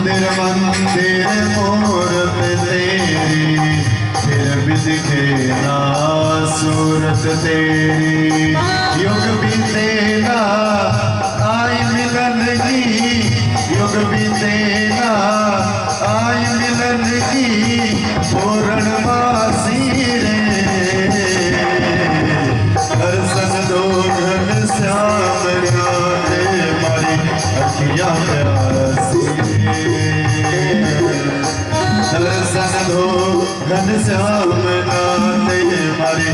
मंदिर मूरत तेरी, फिर भी दिखे ना सूरत तेरी। युग बीतेगा आई मिलन की, युग बीतेगा आई मिलन की, पूर्णमासी रे दर्शन दो घन श्याम राधे मारी अखियाँ प्यासी। दर्शन दो घन श्याम राधे मारी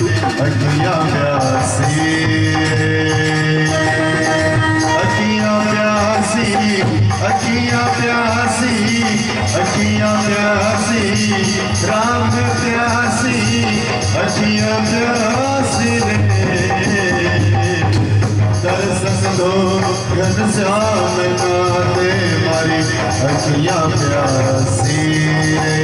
अखियाँ प्यासी। अखियाँ प्यासी, अखियाँ प्यासी, अखियाँ प्यासी, राम प्यासी, अखियाँ प्यासी रे। दर्शन दो घन श्याम राधे मारी अखियाँ प्यासी रे।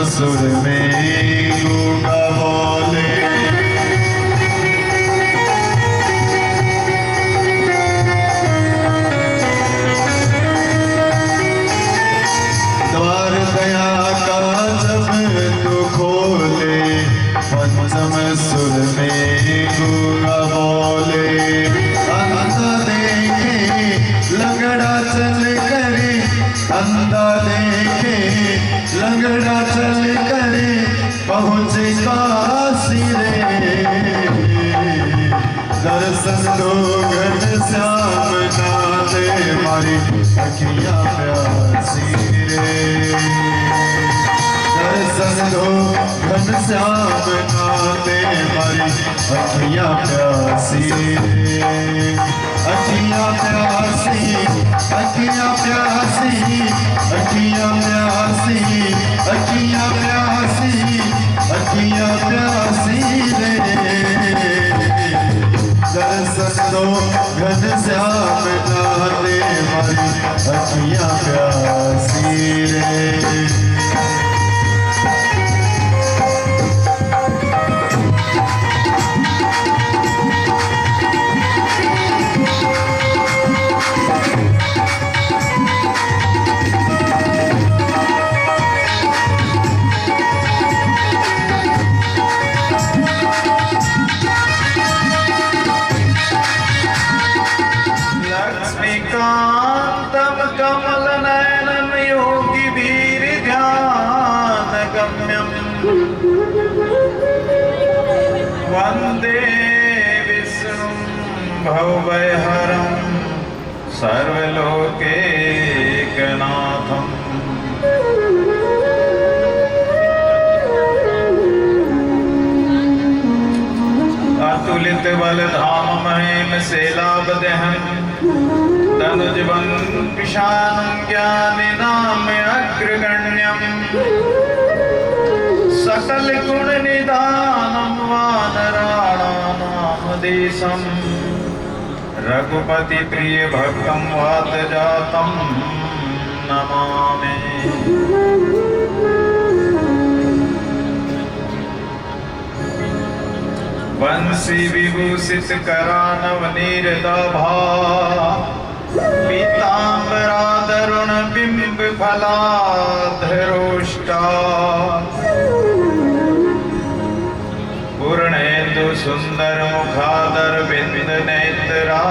सुर में गूंगा बोले, द्वार दया का जब तू खोले, पंचम सुर में गूंगा बोले। अंधा देखे लंगड़ा चल करे, अंधा देखे लंगड़ा चल करे, पहुँचे काशी रे। दर्शन दो घन श्याम राधे मारी अखियाँ प्यासी रे। दर्शन दो घन श्याम राधे मारी अखियाँ प्यासी रे। अखियाँ प्यासी, अखियाँ प्यासी, अखियाँ प्यासी, अखियाँ प्यासी, अखियाँ प्यासी रे। दर्शन दो घन श्याम राधे मारी अखियाँ प्यासी रे। कांतम कमल नयनम योगी वीर ध्यान गम्यम, वंदे विष्णु भवभयहरम सर्वलोकैकनाथम। अतुलित बल धाम महिम शैलाभ दहन, तनुजवन पिशानं ज्ञानिनाम अग्रगण्यं, सकल गुण निधानं वानराणां देशं, रघुपति प्रिय भक्तं वात जातं नमामि। बंसी विभूषित करानवनीरदाभा, पीताम्बराधरुण बिंब फलाधरोष्टा, पूर्णेन्दु सुंदर मुखादर बिंद नेत्रा,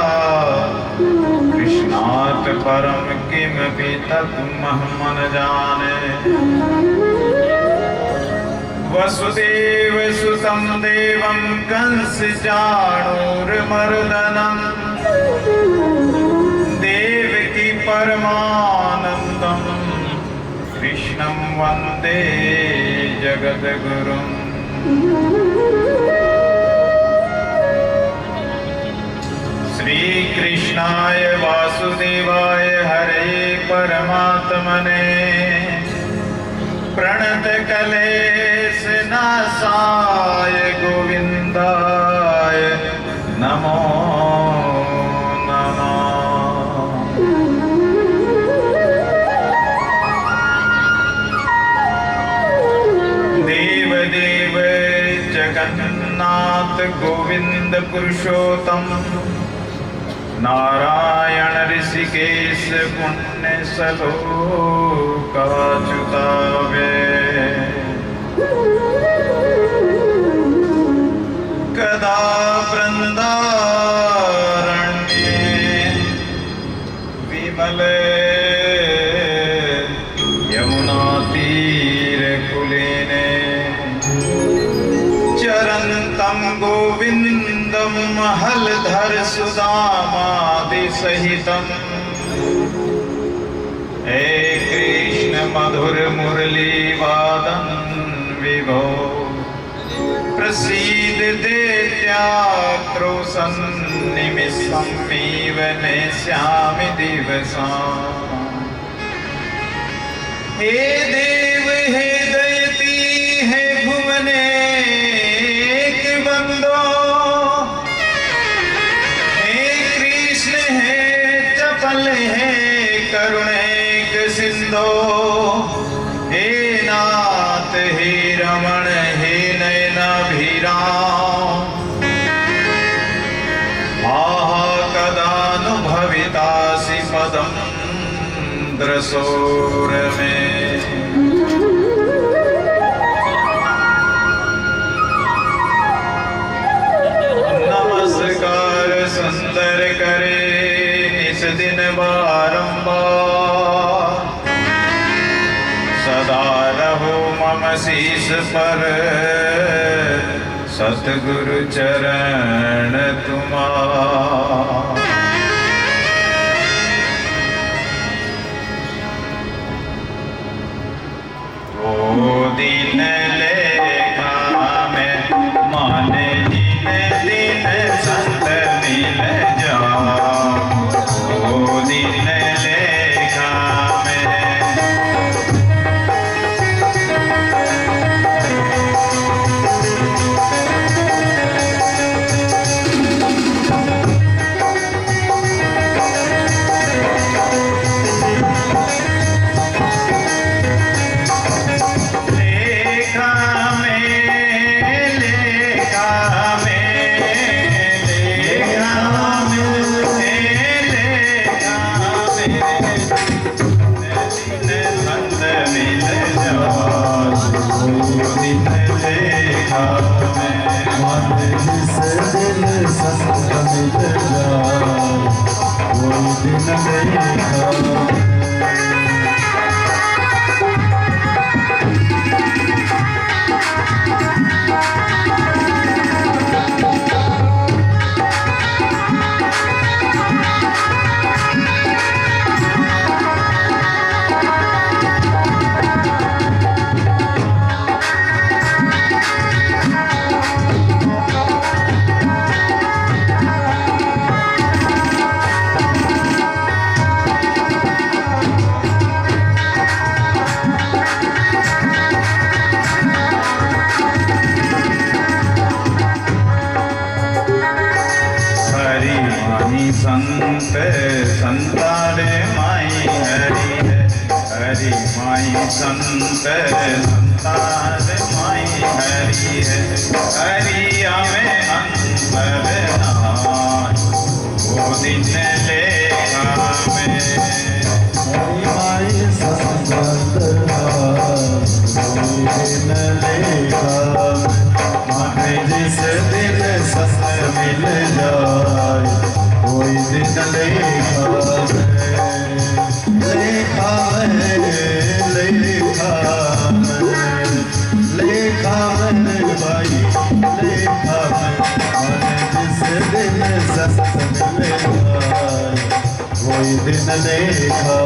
कृष्णात् परम किमपि तत्महं न जाने। वसुदेव सुतं देवं कंस चाणूरमर्दनं, देवकी परमानन्दं कृष्णं वन्दे जगद्गुरुम्। श्री कृष्णाय वासुदेवाय हरे परमात्मने प्रणत कलेश नाशाय गोविंदाय नमो नमः। देवदेव जगन्नाथ गोविंद पुरुषोत्तम नारायण ऋषिकेश पुण्य सलोकाच्युतावे कदा वृंदारण्ये विमल यमुना तीर कुलीने चरन्तं गोविन्दं हलधर सुदामादि सहितम् हे कृष्ण मधुर मुरली वादन विभो प्रसीद दैत्यात्रो सन्निमिषमिव नेष्यामि दिवसा। हे देव हे दयति हे भुवनेक बंदो हे कृष्ण हे चपल हे करुणैक सिंधो हे नाथ हे रमण हे नयनाभिराम आहा कदानुभवितासि पदं द्रसोर में। नमस्कार सुंदर करे इस दिन बारंबार सदा रहो मम शीश पर सतगुरु चरण तुम्हारा। वो दिन लेखा में माने दिन दिन संत मिल जाओ। वो दिन लेखा में संत संतारे माई हरि है हरि माई संत संतारे माई हरि है हरिया में अंतर नाय वो दिन लेखा में हरि माई संत दिन लेखा माने जिस दिन सत मिल जाए कोई दिन लेखा लेखा लेखा लेखा भाई लेखा जिस दिन सस्त मिल जाए कोई दिन लेखा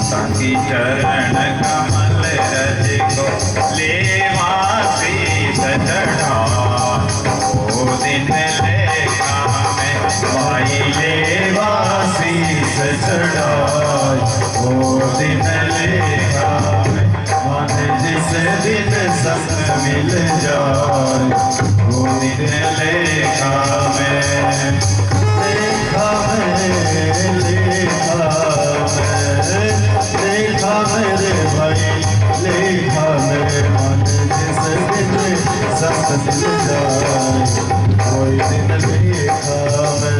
ताकि चरण कमल रज को लेवा शीस चढ़ाए। ओ दिन लेखा में भाई लेवा शीस चढ़ाए। ओ दिन लेखा में मन जिस दिन संग मिल जाए। वो दिन लेखा में लेखा में लेखा मेरे भाई लेखा मेरे मन जिस दिन संग मिल जाए। कोई दिन लेखा में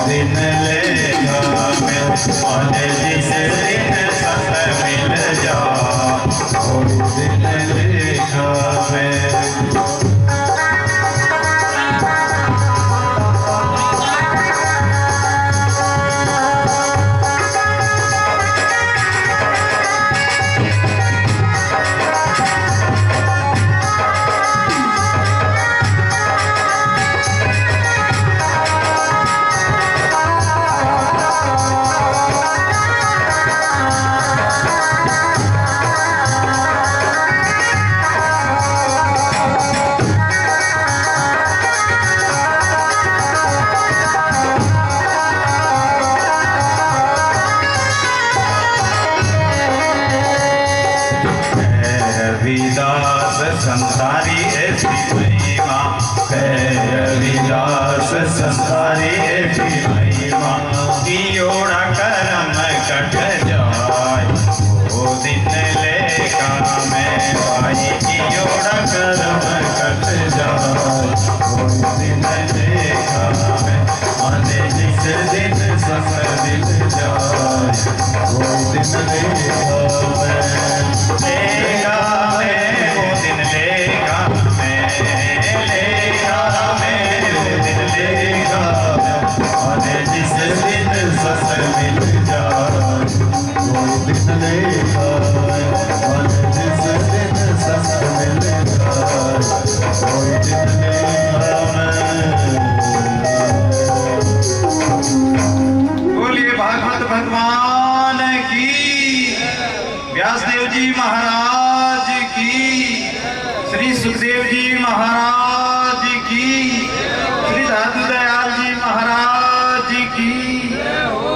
दिन लेखा में मन जिस दिन संग मिल जा। कोई दिन लेखा में रविदास संसारी ऐसी महिमा है। रविदास संसारी ऐसी महिमा कियोड़ा करम कट जाए। वो दिन लेखा में भाई कियोड़ा करम कट जाए। वो दिन लेखा में मन जिस दिन संग मिल जाए। वो दिन लेखा में लेखा में वो दिन लेखा में लेखा में वो दिन लेखा में मन जिस दिन संग मिल जाए। कोई दिन लेखा में मन जिस दिन संग मिल जाए। कोई दिन लेखा में। बोलिए भागवत भगवान की, व्यासदेव जी महाराज की, श्री सुखदेव जी महाराज की, श्री दादू दयाल जी महाराज की,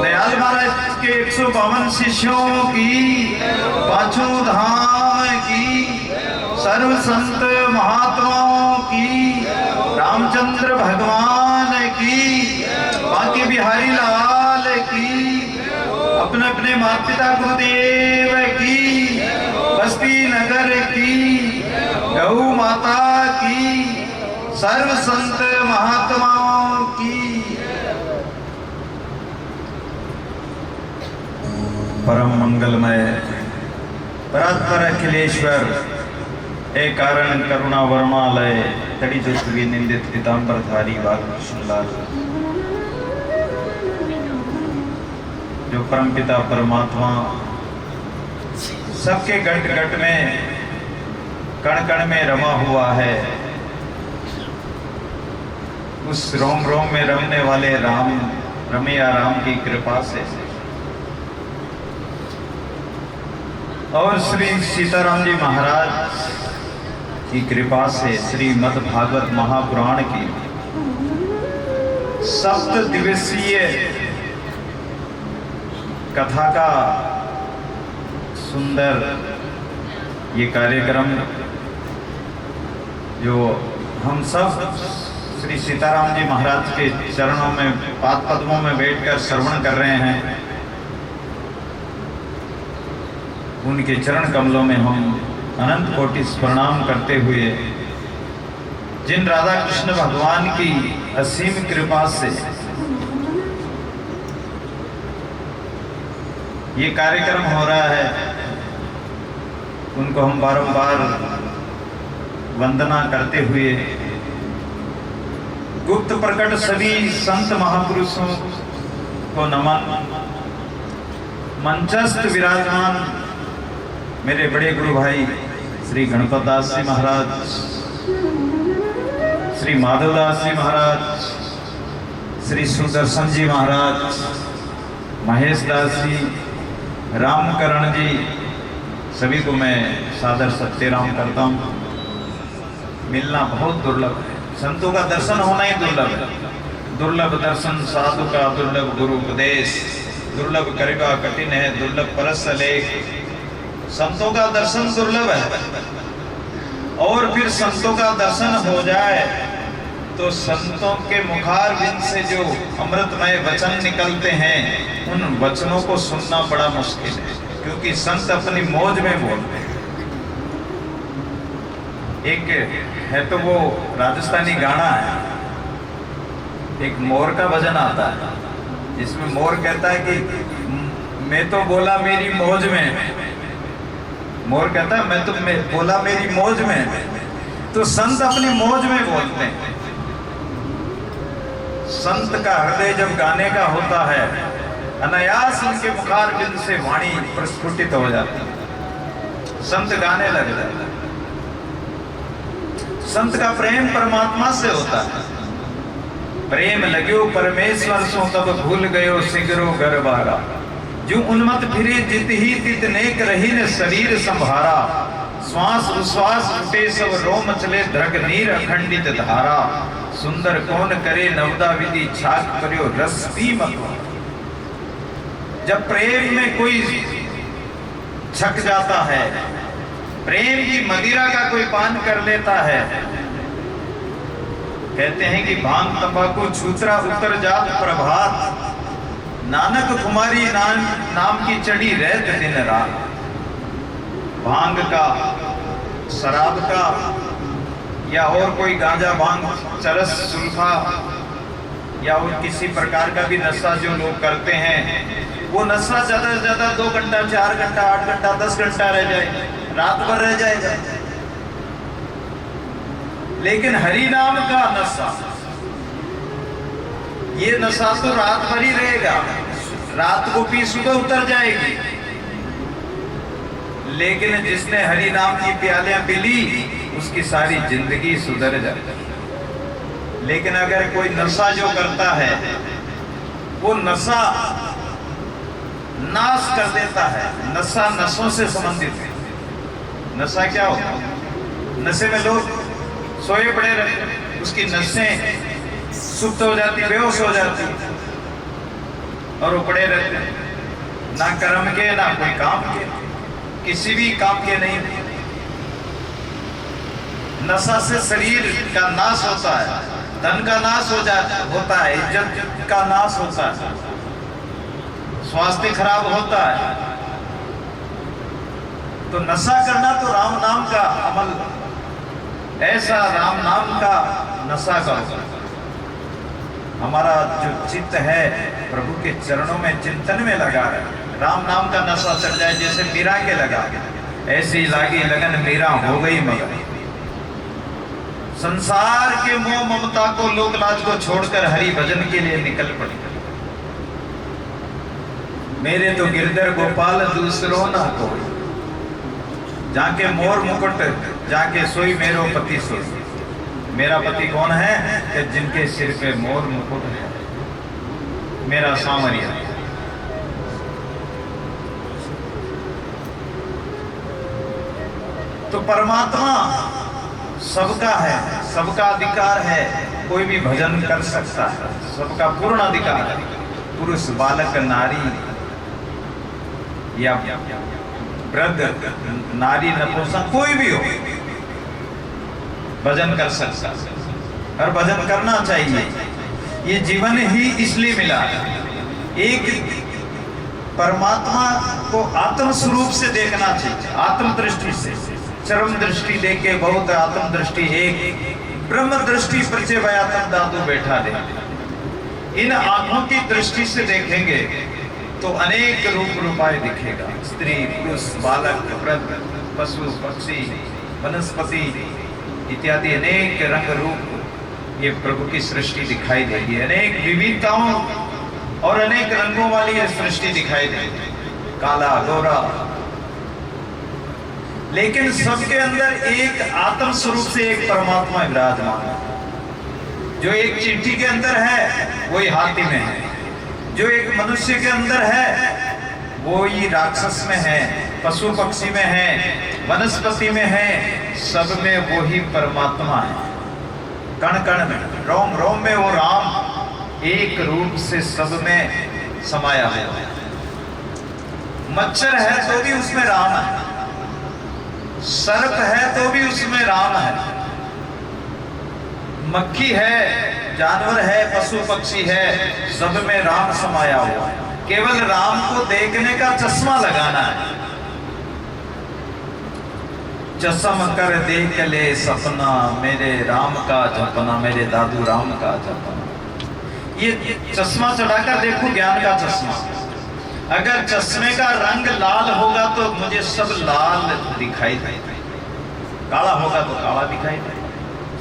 दयाल महाराज के 152 शिष्यों की, पांचों धाम की, सर्व संत महात्माओं की, रामचंद्र भगवान की, बांके बिहारी लाल की, अपने अपने माता पिता गुरुदेव की, बस्ती नगर की, गौ माता की, सर्व संत महात्माओं की। परम मंगलमय परात्पर अखिलेश्वर एक कारण करुणा वर्मालय तड़ी जोतवी निंदित पीताम्बरधारी बालकृष्ण लाल, जो परमपिता परमात्मा सबके घट घट में कण कण में रमा हुआ है, उस रोम रोम में रमने वाले राम रमैया राम की कृपा से और श्री सीताराम जी महाराज की कृपा से श्रीमद् भागवत महापुराण की 7 दिवसीय कथा का सुंदर ये कार्यक्रम जो हम सब श्री सीताराम जी महाराज के चरणों में पाद पद्मों में बैठकर श्रवण कर रहे हैं, उनके चरण कमलों में हम अनंत कोटि प्रणाम करते हुए जिन राधा कृष्ण भगवान की असीम कृपा से ये कार्यक्रम हो रहा है, उनको हम बारंबार वंदना करते हुए गुप्त प्रकट सभी संत महापुरुषों को नमन। मंचस्थ विराजमान मेरे बड़े गुरु भाई श्री गणपत दास जी महाराज, श्री माधवदास जी महाराज, श्री सुदर्शन जी महाराज, महेश दास जी, रामकरण जी, सभी को मैं सादर सत्यराम करता हूँ। मिलना बहुत दुर्लभ है, संतों का दर्शन होना ही दुर्लभ है। दुर्लभ दर्शन साधु का, दुर्लभ गुरु उपदेश, दुर्लभ करिबा कठिन है, दुर्लभ परस लेख। संतों का दर्शन दुर्लभ है, और फिर संतों का दर्शन हो जाए तो संतों के मुखारविंद से जो अमृतमय वचन निकलते हैं, उन वचनों को सुनना बड़ा मुश्किल है, क्योंकि संत अपनी मौज में बोलते हैं। एक है तो वो राजस्थानी गाना है, एक मोर का भजन आता है जिसमें मोर कहता है कि मैं तो बोला मेरी मौज में, मोर कहता है मैं बोला मेरी मौज में। तो संत अपनी मौज में बोलते हैं। संत का हृदय जब गाने का होता है, अनायास उनके मुखारविंद से वाणी प्रस्फुटित हो जाती है, संत गाने लग जाता है। संत का प्रेम परमात्मा से होता है। प्रेम लग्यो परमेश्वर सो तब भूल गयो सिगरो गरबारा, जो उन्मत फिरे जित ही तित नेक रही ने शरीर संभारा, श्वास उश्वास उठे सब रोम चले द्रग नीर अखंडित धारा, सुंदर कौन करे नवदा विधि छाक करियो रस पी मत। जब प्रेम में कोई छक जाता है, प्रेम की मदिरा का कोई पान कर लेता है, कहते हैं कि भांग तंबाकू छूतरा उतर जात प्रभात, नानक कुमारी नाम की चढ़ी रहत दिन रात। भांग का, शराब का, या और कोई गांजा भांग चरस सुल्फा या और किसी प्रकार का भी नशा जो लोग करते हैं, वो नशा ज्यादा से ज्यादा 2 घंटा, 4 घंटा, 8 घंटा, 10 घंटा रह जाए, रात भर रह जाएगा। लेकिन हरि नाम का नशा, ये नशा तो रात भर ही रहेगा, रात को पी सुबह उतर जाएगी। लेकिन जिसने हरि नाम की प्यालियां पी ली, उसकी सारी जिंदगी सुधर जाती। लेकिन अगर कोई नशा जो करता है, वो नशा नाश कर देता है। नशा नशों से संबंधित है। नशा क्या होता है? नशे में लोग सोए पड़े रहते, उसकी नसें सुप्त हो जाती, बेहोश हो जाती, और वो पड़े रहते, ना कर्म के ना कोई काम के, किसी भी काम के नहीं। नशा से शरीर का नाश होता है, धन का नाश होता है, इज्जत का नाश होता है, स्वास्थ्य खराब होता है। तो नशा करना तो राम नाम का अमल, ऐसा राम नाम का नशा करो। हमारा जो चित्त है प्रभु के चरणों में चिंतन में लगा है, राम नाम का नशा चढ़ जाए, जैसे मीरा के लगा, ऐसी लागी लगन मीरा हो गई मगन। संसार के मोह ममता को, लोक लाज को छोड़कर हरि भजन के लिए निकल पड़ी। मेरे तो गिरधर गोपाल दूसरों ना कोई, जाके मोर मुकुट जाके सोई मेरो पति सोई। मेरा पति कौन है? कि जिनके सिर पे मोर मुकुट है, मेरा सामरिया। तो परमात्मा सबका है, सबका अधिकार है, कोई भी भजन कर सकता है, सबका पूर्ण अधिकार है। पुरुष, बालक, नारी या वृद्ध, नारी, नपुंसक, कोई भी हो भजन कर सकता है, और भजन करना चाहिए। ये जीवन ही इसलिए मिला है। एक परमात्मा को आत्म स्वरूप से देखना चाहिए, आत्म दृष्टि से। चरम दृष्टि देख के बहुत, आत्म दृष्टि एक, ब्रह्म दृष्टि परिचय व्यातम दादू बैठा दे। इन आंखों की दृष्टि से देखेंगे तो अनेक रूप रूपाएं दिखेगा, स्त्री पुरुष बालक वृद्ध पशु पक्षी वनस्पति इत्यादि अनेक रंग रूप ये प्रभु की सृष्टि दिखाई देगी। अनेक विविधताओं और अनेक रंगों वाली ये सृष्टि दिखाई देगी, काला गोरा, लेकिन सबके अंदर एक आत्म स्वरूप से एक परमात्मा विराजमान है। जो एक चींटी के अंदर है वही हाथी में है, जो एक मनुष्य के अंदर है वो ही राक्षस में है, पशु पक्षी में है, वनस्पति में है, सब में वो ही परमात्मा है। कण कण में, रोम रोम में वो राम एक रूप से सब में समाया है। मच्छर है तो भी उसमें राम है, सर्प है तो भी उसमें राम है, मक्खी है, जानवर है, पशु पक्षी है, सब में राम समाया हुआ है। केवल राम को देखने का चश्मा लगाना है। चश्म कर देख ले सपना, मेरे राम का जपना, मेरे दादू राम का जपना। ये चश्मा चढ़ाकर देखो, ज्ञान का चश्मा। अगर चश्मे का रंग लाल होगा तो मुझे सब लाल दिखाई देगा, काला होगा तो काला दिखाई देगा,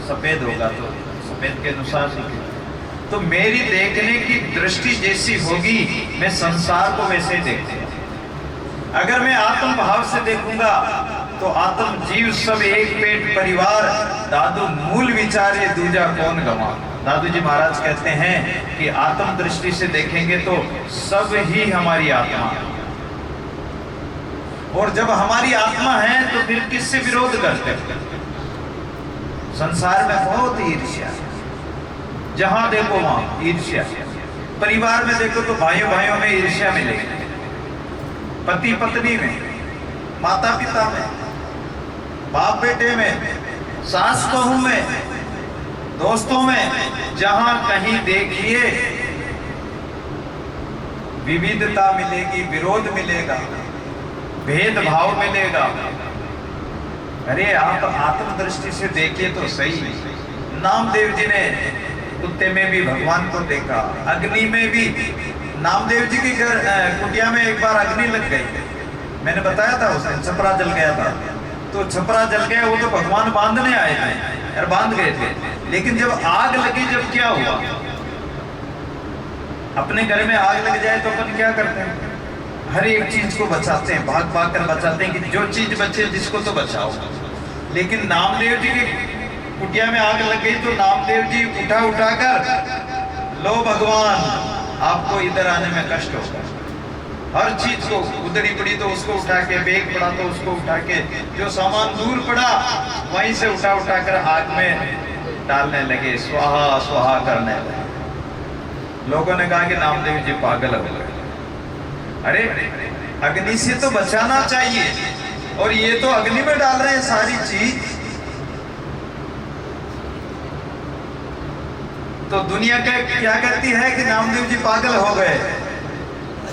सफेद होगा तो सफेद के अनुसार दिखेगा। तो मेरी देखने की दृष्टि जैसी होगी मैं संसार को वैसे ही देखूंगा। अगर मैं आत्म भाव से देखूंगा तो आत्म जीव सब एक पेट परिवार, दादू मूल विचारे दूजा कौन गवा। दादू जी महाराज कहते हैं कि आत्म दृष्टि से देखेंगे तो सब ही हमारी आत्मा है, और जब हमारी आत्मा है तो फिर किससे विरोध करते हैं। संसार में बहुत ईर्ष्या, जहां देखो वहां ईर्ष्या। परिवार में देखो तो भाइयों भाइयों में ईर्ष्या मिलेगी, पति पत्नी में, माता पिता में, बाप बेटे में, सास बहू में, दोस्तों में, जहां कहीं देखिए विविधता मिलेगी, विरोध मिलेगा, भेदभाव मिलेगा। अरे आप आत्म दृष्टि से देखिए तो सही। नामदेव जी ने कुत्ते में भी भगवान को देखा, अग्नि में भी। नामदेव जी के घर कुटिया में एक बार अग्नि लग गई, मैंने बताया था उस दिन छपरा जल गया था। तो छपरा जल गया, वो तो भगवान बांधने आए थे और बांध गए थे, लेकिन जब आग लगी, जब क्या हुआ, अपने घर में आग लग जाए तो अपन क्या करते हैं, हर एक चीज को बचाते हैं, भाग भाग कर बचाते हैं कि जो चीज बचे जिसको तो बचाओ। लेकिन नामदेव जी की कुटिया में आग लग गई तो नामदेव जी उठाकर, लो भगवान आपको इधर आने में कष्ट होगा। हर चीज को, उधरी पड़ी तो उसको उठा के, बेग पड़ा तो उसको उठा के, जो सामान दूर पड़ा वहीं से उठा कर आग में डालने लगे, स्वाहा स्वाहा करने लगे। लोगों ने कहा कि नामदेव जी पागल हो गए। अरे अग्नि से तो बचाना चाहिए, और ये तो अग्नि में डाल रहे हैं सारी चीज। तो दुनिया क्या कहती है कि नामदेव जी पागल हो गए,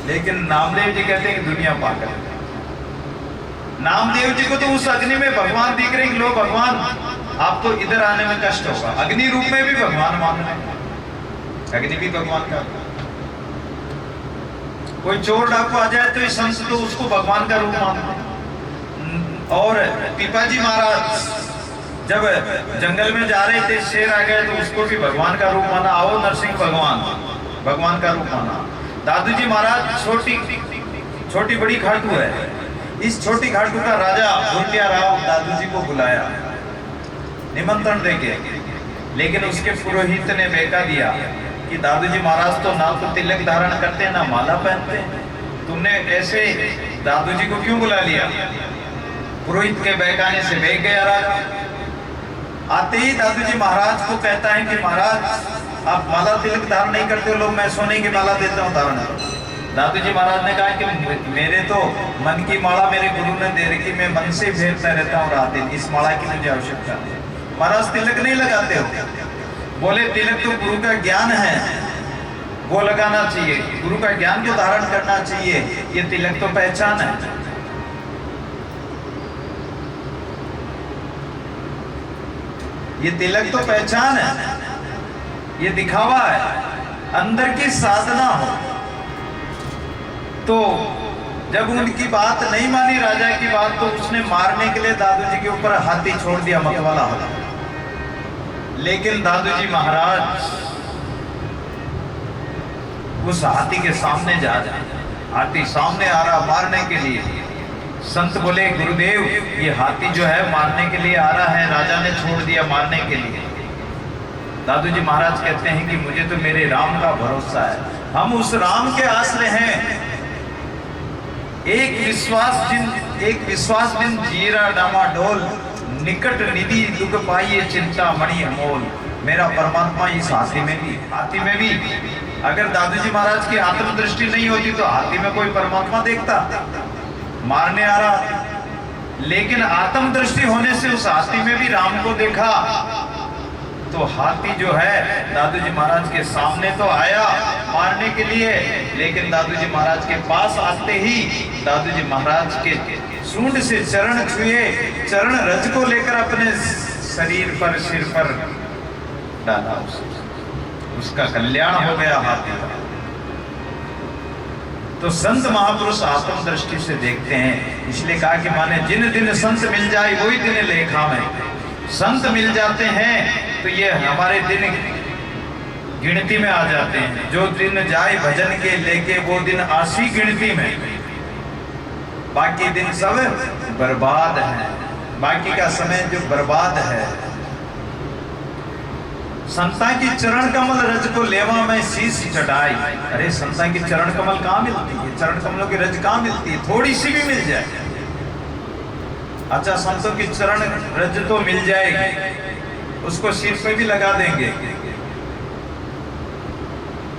लेकिन नामदेव जी कहते हैं कि दुनिया पागल है। नामदेव जी को तो उस अग्नि में भगवान दिख रहे हैं कि लो भगवान आपको इधर आने में कष्ट होगा। अग्नि रूप में भी भगवान मान रहे हैं, अग्नि भी भगवान का। कोई चोर डाकू आ जाए तो संत तो उसको भगवान का रूप मानते हैं। और पिपाजी महाराज जब जंगल में जा रहे थे, शेर आ गए तो उसको भी भगवान का रूप माना। आओ नरसिंह भगवान, भगवान का रूप माना। दादू जी महाराज छोटी बड़ी खाटू है, इस छोटी खाटू का राजा भूटिया राव दादू जी को बुलाया निमंत्रण देके, लेकिन उसके पुरोहित ने बेका दिया कि दादू जी महाराज तो ना तो तिलक धारण करते हैं ना माला पहनते हैं, तुमने ऐसे दादू जी को क्यों बुला लिया। पुरोहित के बहकाने से बेक गया राजा। आते ही दादू जी महाराज को कहता है कि महाराज आप माला तिलक धारण नहीं करते हो, लोग मैं सोने की माला देता हूँ धारण करो। दादू जी महाराज ने कहा कि मेरे तो मन की माला मेरे गुरु ने दे रखी, मैं मन से फेरता रहता हूँ रात दिन, इस माला की मुझे आवश्यकता नहीं। महाराज तिलक नहीं लगाते हो? बोले तिलक तो गुरु का ज्ञान है, वो लगाना चाहिए, गुरु का ज्ञान को धारण करना चाहिए। ये तिलक तो पहचान है। ये तिलक तो पहचान है, ये दिखावा है। अंदर की साधना हो तो जब उनकी बात नहीं मानी, राजा की बात, तो उसने मारने के लिए दादू जी के ऊपर हाथी छोड़ दिया, मतवाला हाथी। लेकिन दादू जी महाराज उस हाथी के सामने जा रहे, हाथी सामने आ रहा मारने के लिए। संत बोले गुरुदेव ये हाथी जो है मारने के लिए आ रहा है, राजा ने छोड़ दिया मारने के लिए। दादू जी महाराज कहते हैं कि मुझे तो मेरे राम का भरोसा है, हम उस राम के आश्रय हैं। एक विश्वास दिन जीरा डामाडोल, निकट निधि दुख पाइए चिंता मणि अमोल। मेरा परमात्मा इस हाथी में भी अगर दादू जी महाराज की आत्मदृष्टि नहीं होती तो हाथी में कोई परमात्मा देखता? मारने आ रहा, लेकिन आत्मदृष्टि होने से उस हाथी में भी राम को देखा। तो हाथी जो है दादू जी महाराज के सामने तो आया मारने के लिए, लेकिन दादू जी महाराज के पास आते ही दादू जी महाराज के सूंड से चरण छुए, चरण रज को लेकर अपने शरीर पर, सिर पर डाला, उसका कल्याण हो गया हाथी का। तो संत महापुरुष आत्मदृष्टि से देखते हैं, इसलिए कहा कि माने जिन दिन संत मिल जाए वही दिन लेखा में। संत मिल जाते हैं तो ये हमारे दिन गिनती में आ जाते हैं। जो दिन जाए भजन के लेके वो दिन आशी गिनती में, बाकी दिन सब बर्बाद है, बाकी का समय जो बर्बाद है। संता की चरण कमल रज को लेवा में शीश चढ़ाई। अरे संता की चरण कमल कहाँ मिलती है? चरण कमलों की रज कहाँ मिलती है? थोड़ी सी भी मिल जाए। अच्छा संतों की चरण रज तो मिल जाएगी, उसको सिर पे भी लगा देंगे,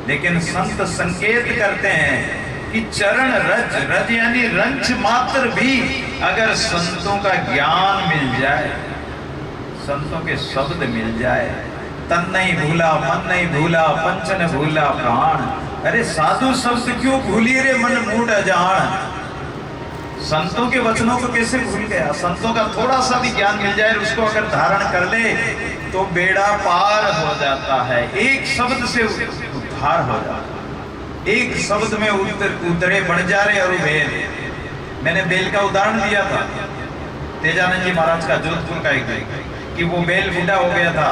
लेकिन संत संकेत करते हैं कि चरण रज, रज यानी रंच मात्र भी अगर संतों का ज्ञान मिल जाए, संतों के शब्द मिल जाए, तन नहीं भूला मन नहीं भूला पंचन भूला प्राण। अरे साधु शब्द क्यों भूली रे मन मूड अजान। संतों के वचनों को कैसे भूल गया? संतों का थोड़ा सा भी ज्ञान मिल जाए, उसको अगर धारण कर ले तो बेड़ा पार हो जाता है। एक शब्द से उद्धार हो जाता है, एक शब्द में उतरे बंजारे और बेल। मैंने बेल का उदाहरण दिया था तेजानंद जी महाराज का, जोधपुर का एक, कि वो बेल बूढ़ा हो गया था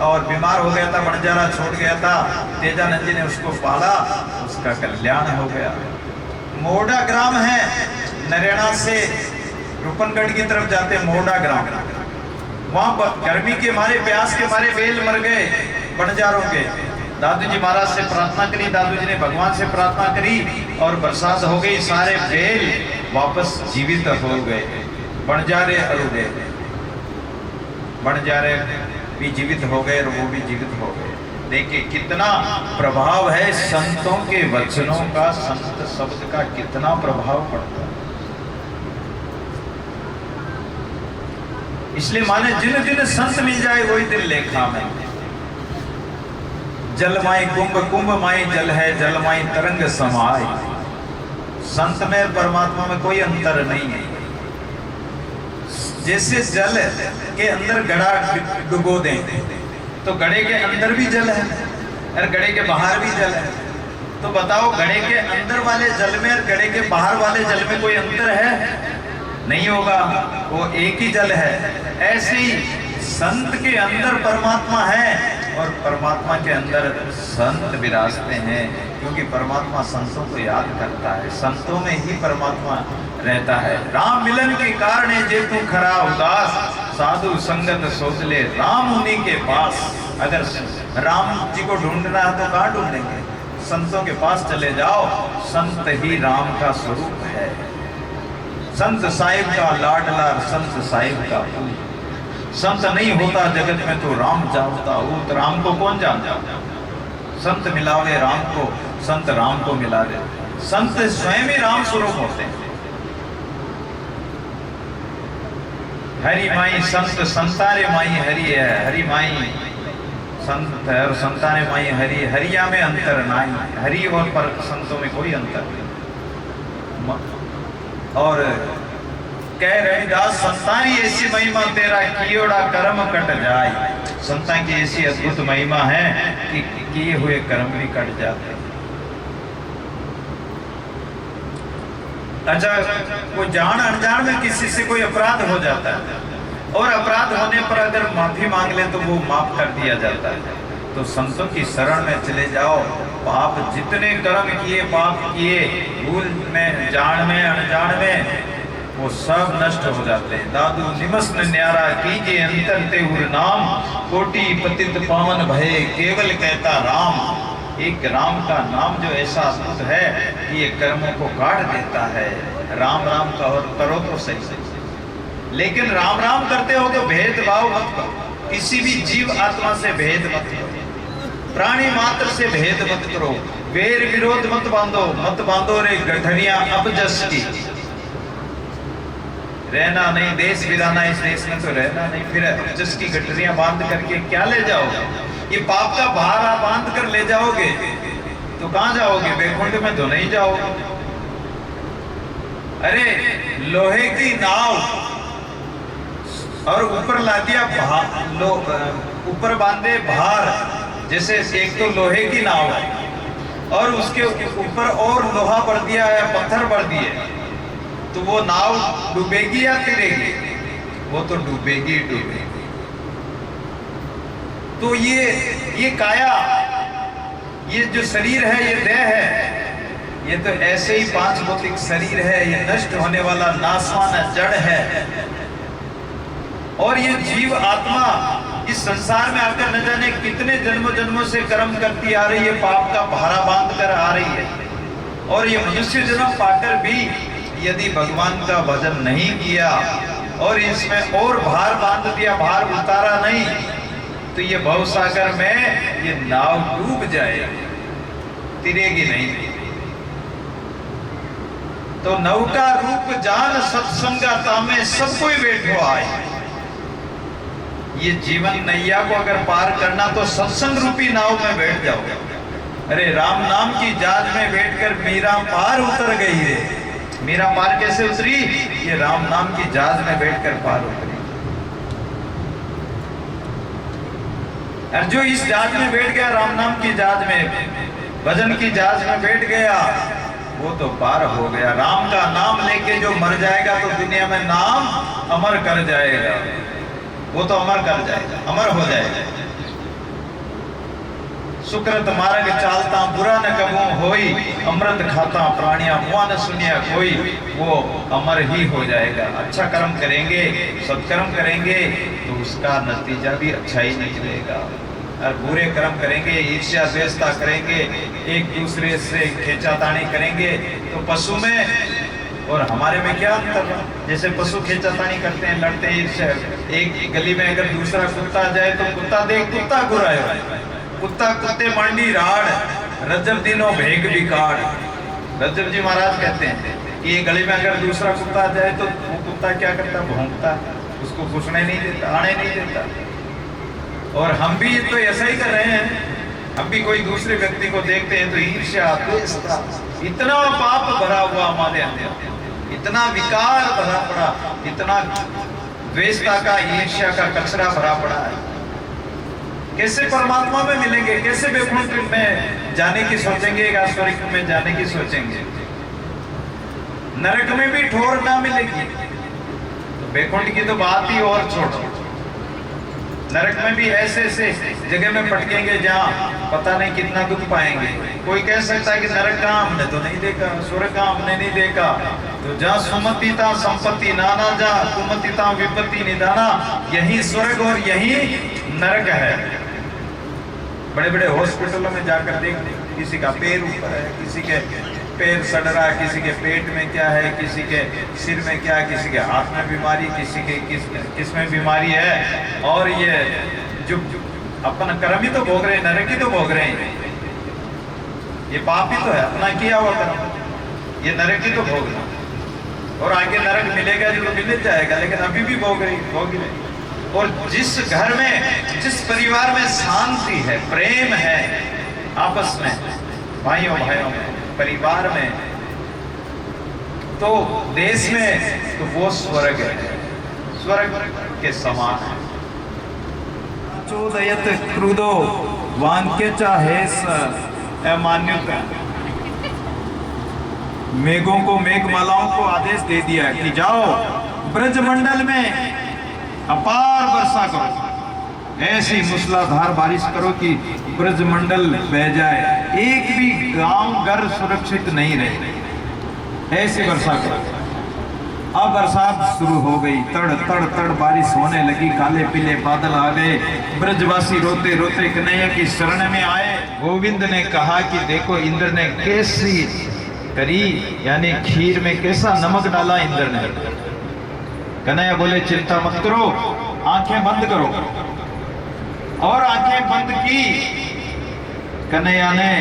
और बीमार हो गया था, बंजारा छोड़ गया था, तेजानंद जी ने उसको पाला, उसका कल्याण हो गया। मोड़ा ग्राम है, नरेना से रूपनगढ़ की तरफ जाते मोड़ा ग्राम, वहां पर गर्मी के मारे, प्यास के मारे बेल मर गए बंजारों के। दादू जी महाराज से प्रार्थना करी, दादू जी ने भगवान से प्रार्थना करी और बरसात हो गई, सारे बेल वापस जीवित हो गए, बंजारे अरु गए, बंजारे भी जीवित हो गए और वो भी जीवित हो गए। देखिए कितना प्रभाव है संतों के वचनों का, संत शब्द का कितना प्रभाव पड़ता है। इसलिए माने जिन दिन संत मिल जाए वही दिन लेखा में। जल माई कुंभ, कुंभ माई जल है, जल माई तरंग समाए। संत में और परमात्मा में कोई अंतर नहीं है। जैसे जल के अंदर घड़ा डुबो दें तो घड़े के अंदर भी जल है और घड़े के बाहर भी जल है। तो बताओ घड़े के अंदर वाले जल में और घड़े के बाहर वाले जल में कोई अंतर है? नहीं होगा, वो एक ही जल है। ऐसे ही संत के अंदर परमात्मा है और परमात्मा के अंदर संत विराजते हैं, क्योंकि परमात्मा संतों को याद करता है, संतों में ही परमात्मा रहता है। राम मिलन के कारण जे तू खरा उदास, साधु संगत सोच ले राम उन्हीं के पास। अगर राम जी को ढूंढना है तो कहाँ ढूंढेंगे? संतों के पास चले जाओ, संत ही राम का स्वरूप है। संत साहिब का लाडला, संत साहिब का फूल। संत नहीं होता जगत में तो राम जाता हो, तो राम को कौन जानता? संत मिलावे राम को, संत राम को मिला दे। संत स्वयं ही राम स्वरूप होते हैं। हरि माई संत संतारे माई हरि है, हरि माई संत है और संताने माई हरि, हरिया में अंतर नहीं, हरि और पर संतों में कोई अंतर नहीं। और कह रविदास संतानी ऐसी महिमा तेरा कियोड़ा कर्म कट जाए। संता की ऐसी अद्भुत महिमा है कि किए हुए कर्म भी कट जाते हैं। अच्छा, वो जान अनजान में किसी से कोई अपराध हो जाता है और अपराध होने पर अगर माफी मांग ले तो वो माफ कर दिया जाता है। तो संतों की शरण में चले जाओ, पाप जितने कर्म किए, पाप किए भूल में, जान में, अनजान में, वो सब नष्ट हो जाते हैं। दादू निमस्न न्यारा कीजिए अंतर ते उर नाम, कोटि पतित पावन भये केवल कहता राम। एक राम का नाम जो ऐसा अद्भुत है कि ये कर्मों को काट देता है। राम राम करो तो सही, लेकिन राम राम करते हो तो भेदभाव मत करो, किसी भी जीव आत्मा से भेद मत करो, प्राणी मात्र से भेद मत करो, वेर विरोध मत बांधो रे गठरिया अब जस की। रहना नहीं देश बिराना, इस देश में तो रहना नहीं, फिर अब जस की गठरियां बांध करके क्या ले जाओगे? ये पाप का भार आप बांध कर ले जाओगे तो कहां जाओगे? वैकुंठ में तो नहीं जाओगे। अरे लोहे की नाव और ऊपर ला दिया ऊपर बांधे भार, जैसे एक तो लोहे की नाव है और उसके ऊपर और लोहा भर दिया है, पत्थर भर दिए, तो वो नाव डूबेगी या तिरेगी? वो तो डूबेगी डूबेगी। तो ये काया, ये जो शरीर है, ये देह है, ये तो ऐसे ही पांच भौतिक शरीर है, ये नष्ट होने वाला नाशवान जड़ है। और ये जीव आत्मा इस संसार में आकर न जाने कितने जन्मों जन्मों से कर्म करती आ रही है, पाप का भारा बांध कर आ रही है। और ये मनुष्य जन्म पाकर भी यदि भगवान का भजन नहीं किया और इसमें और भार बांध दिया, भार उतारा नहीं, तो ये भवसागर में ये नाव डूब जाएगी, तिरेगी नहीं। तो नौका रूप जान सत्संगा तामे सब कोई बैठो आए। ये जीवन नैया को अगर पार करना तो सत्संग रूपी नाव में बैठ जाओ। अरे राम नाम की जहाज में बैठकर मीरा पार उतर गई है। मीरा पार कैसे उतरी? ये राम नाम की जहाज में बैठकर पार उतरी। और जो इस जहाज में बैठ गया, राम नाम की जहाज में, भजन की जहाज में बैठ गया, वो तो पार हो गया। राम का नाम लेके जो मर जाएगा तो दुनिया में नाम अमर कर जाएगा, वो तो अमर कर जाएगा, अमर हो जाएगा। सुकृत मार्ग चालता बुरा न कबू होई, अमृत खाता प्राणिया मुआ न सुनिया कोई, वो अमर ही हो जाएगा। अच्छा कर्म करेंगे, सत्कर्म करेंगे तो उसका नतीजा भी अच्छा ही निकलेगा। और बुरे कर्म करेंगे, ईर्ष्या द्वेषता करेंगे, एक दूसरे से खींचातानी करेंगे, तो पशु में और हमारे में क्या अंतर है? जैसे पशु खींचातानी करते हैं, लड़ते हैं, ईर्ष्या। एक गली में अगर दूसरा कुत्ता जाए तो कुत्ता देख कुत्ता गुराए, कुत्ता कुत्ते मंडी राड़, रजब दिनों भेग बिकाड़। रजब जी महाराज कहते हैं कि ये गली में अगर दूसरा कुत्ता जाए तो वो कुत्ता क्या करता? भौंकता, उसको घुसने नहीं देता, आने नहीं देता। और हम भी तो ऐसा ही कर रहे हैं। हम भी कोई दूसरे व्यक्ति को देखते हैं तो ईर्ष्या, द्वेषता, इतना पाप भरा हुआ हमारे अंदर, इतना विकार भरा पड़ा, इतना द्वेषता का, ईर्ष्या का कचरा भरा पड़ा है। कैसे परमात्मा में मिलेंगे? कैसे वैकुंठ में जाने की सोचेंगे या स्वर्ग में जाने की सोचेंगे? नरक में भी ठोर ना मिलेगी तो वैकुंठ की तो बात ही और छोड़ो। नरक में भी ऐसे ऐसे जगह में भटकेंगे जहाँ पता नहीं कितना दुख पाएंगे। कोई कह सकता है कि नरक कहाँ, हमने तो नहीं देखा, स्वर्ग कहाँ, हमने नहीं देखा। तो जहाँ सुमतिता संपत्ति नाना, जहाँ कुमतिता विपत्ति निदाना, यही स्वर्ग और यही नरक है। बड़े बड़े हॉस्पिटलों में जाकर देख, किसी का पैर ऊपर है, किसी के पैर सड़ रहा है, किसी के पेट में क्या है, किसी के सिर में क्या है, किसी के हाथ में बीमारी, किसी के किस में बीमारी है। और ये जो अपन कर्म ही तो भोग रहे हैं, नरक ही तो भोग रहे हैं। ये पाप ही तो है, अपना किया हुआ कर्म, ये नरक ही तो भोगना। और आगे नरक मिलेगा जो मिल जाएगा, लेकिन अभी भी भोग रही। और जिस घर में, जिस परिवार में शांति है, प्रेम है आपस में, भाइयों भाइयों में, परिवार में, तो देश में, तो वो स्वर्ग है, स्वर्ग के समान है। चोदयत क्रुदो वांक्यचा हेस अमान्युत। मेघों को, मेघमालाओं को आदेश दे दिया कि जाओ ब्रजमंडल में अपार वर्षा करो, ऐसी मूसलाधार बारिश करो कि ब्रजमंडल बह जाए, एक भी गांव घर सुरक्षित नहीं रहे, ऐसी वर्षा करो। अब बरसात शुरू हो गई, तड़ तड़ तड़ बारिश होने लगी, काले पीले बादल आ गए, ब्रजवासी रोते रोते कन्हैया की शरण में आए। गोविंद ने कहा कि देखो इंद्र ने कैसी करी, यानी खीर में कैसा नमक डाला इंद्र ने। कन्हैया बोले चिंता मत करो, आंखें बंद करो, और आंखें बंद की। कन्हैया ने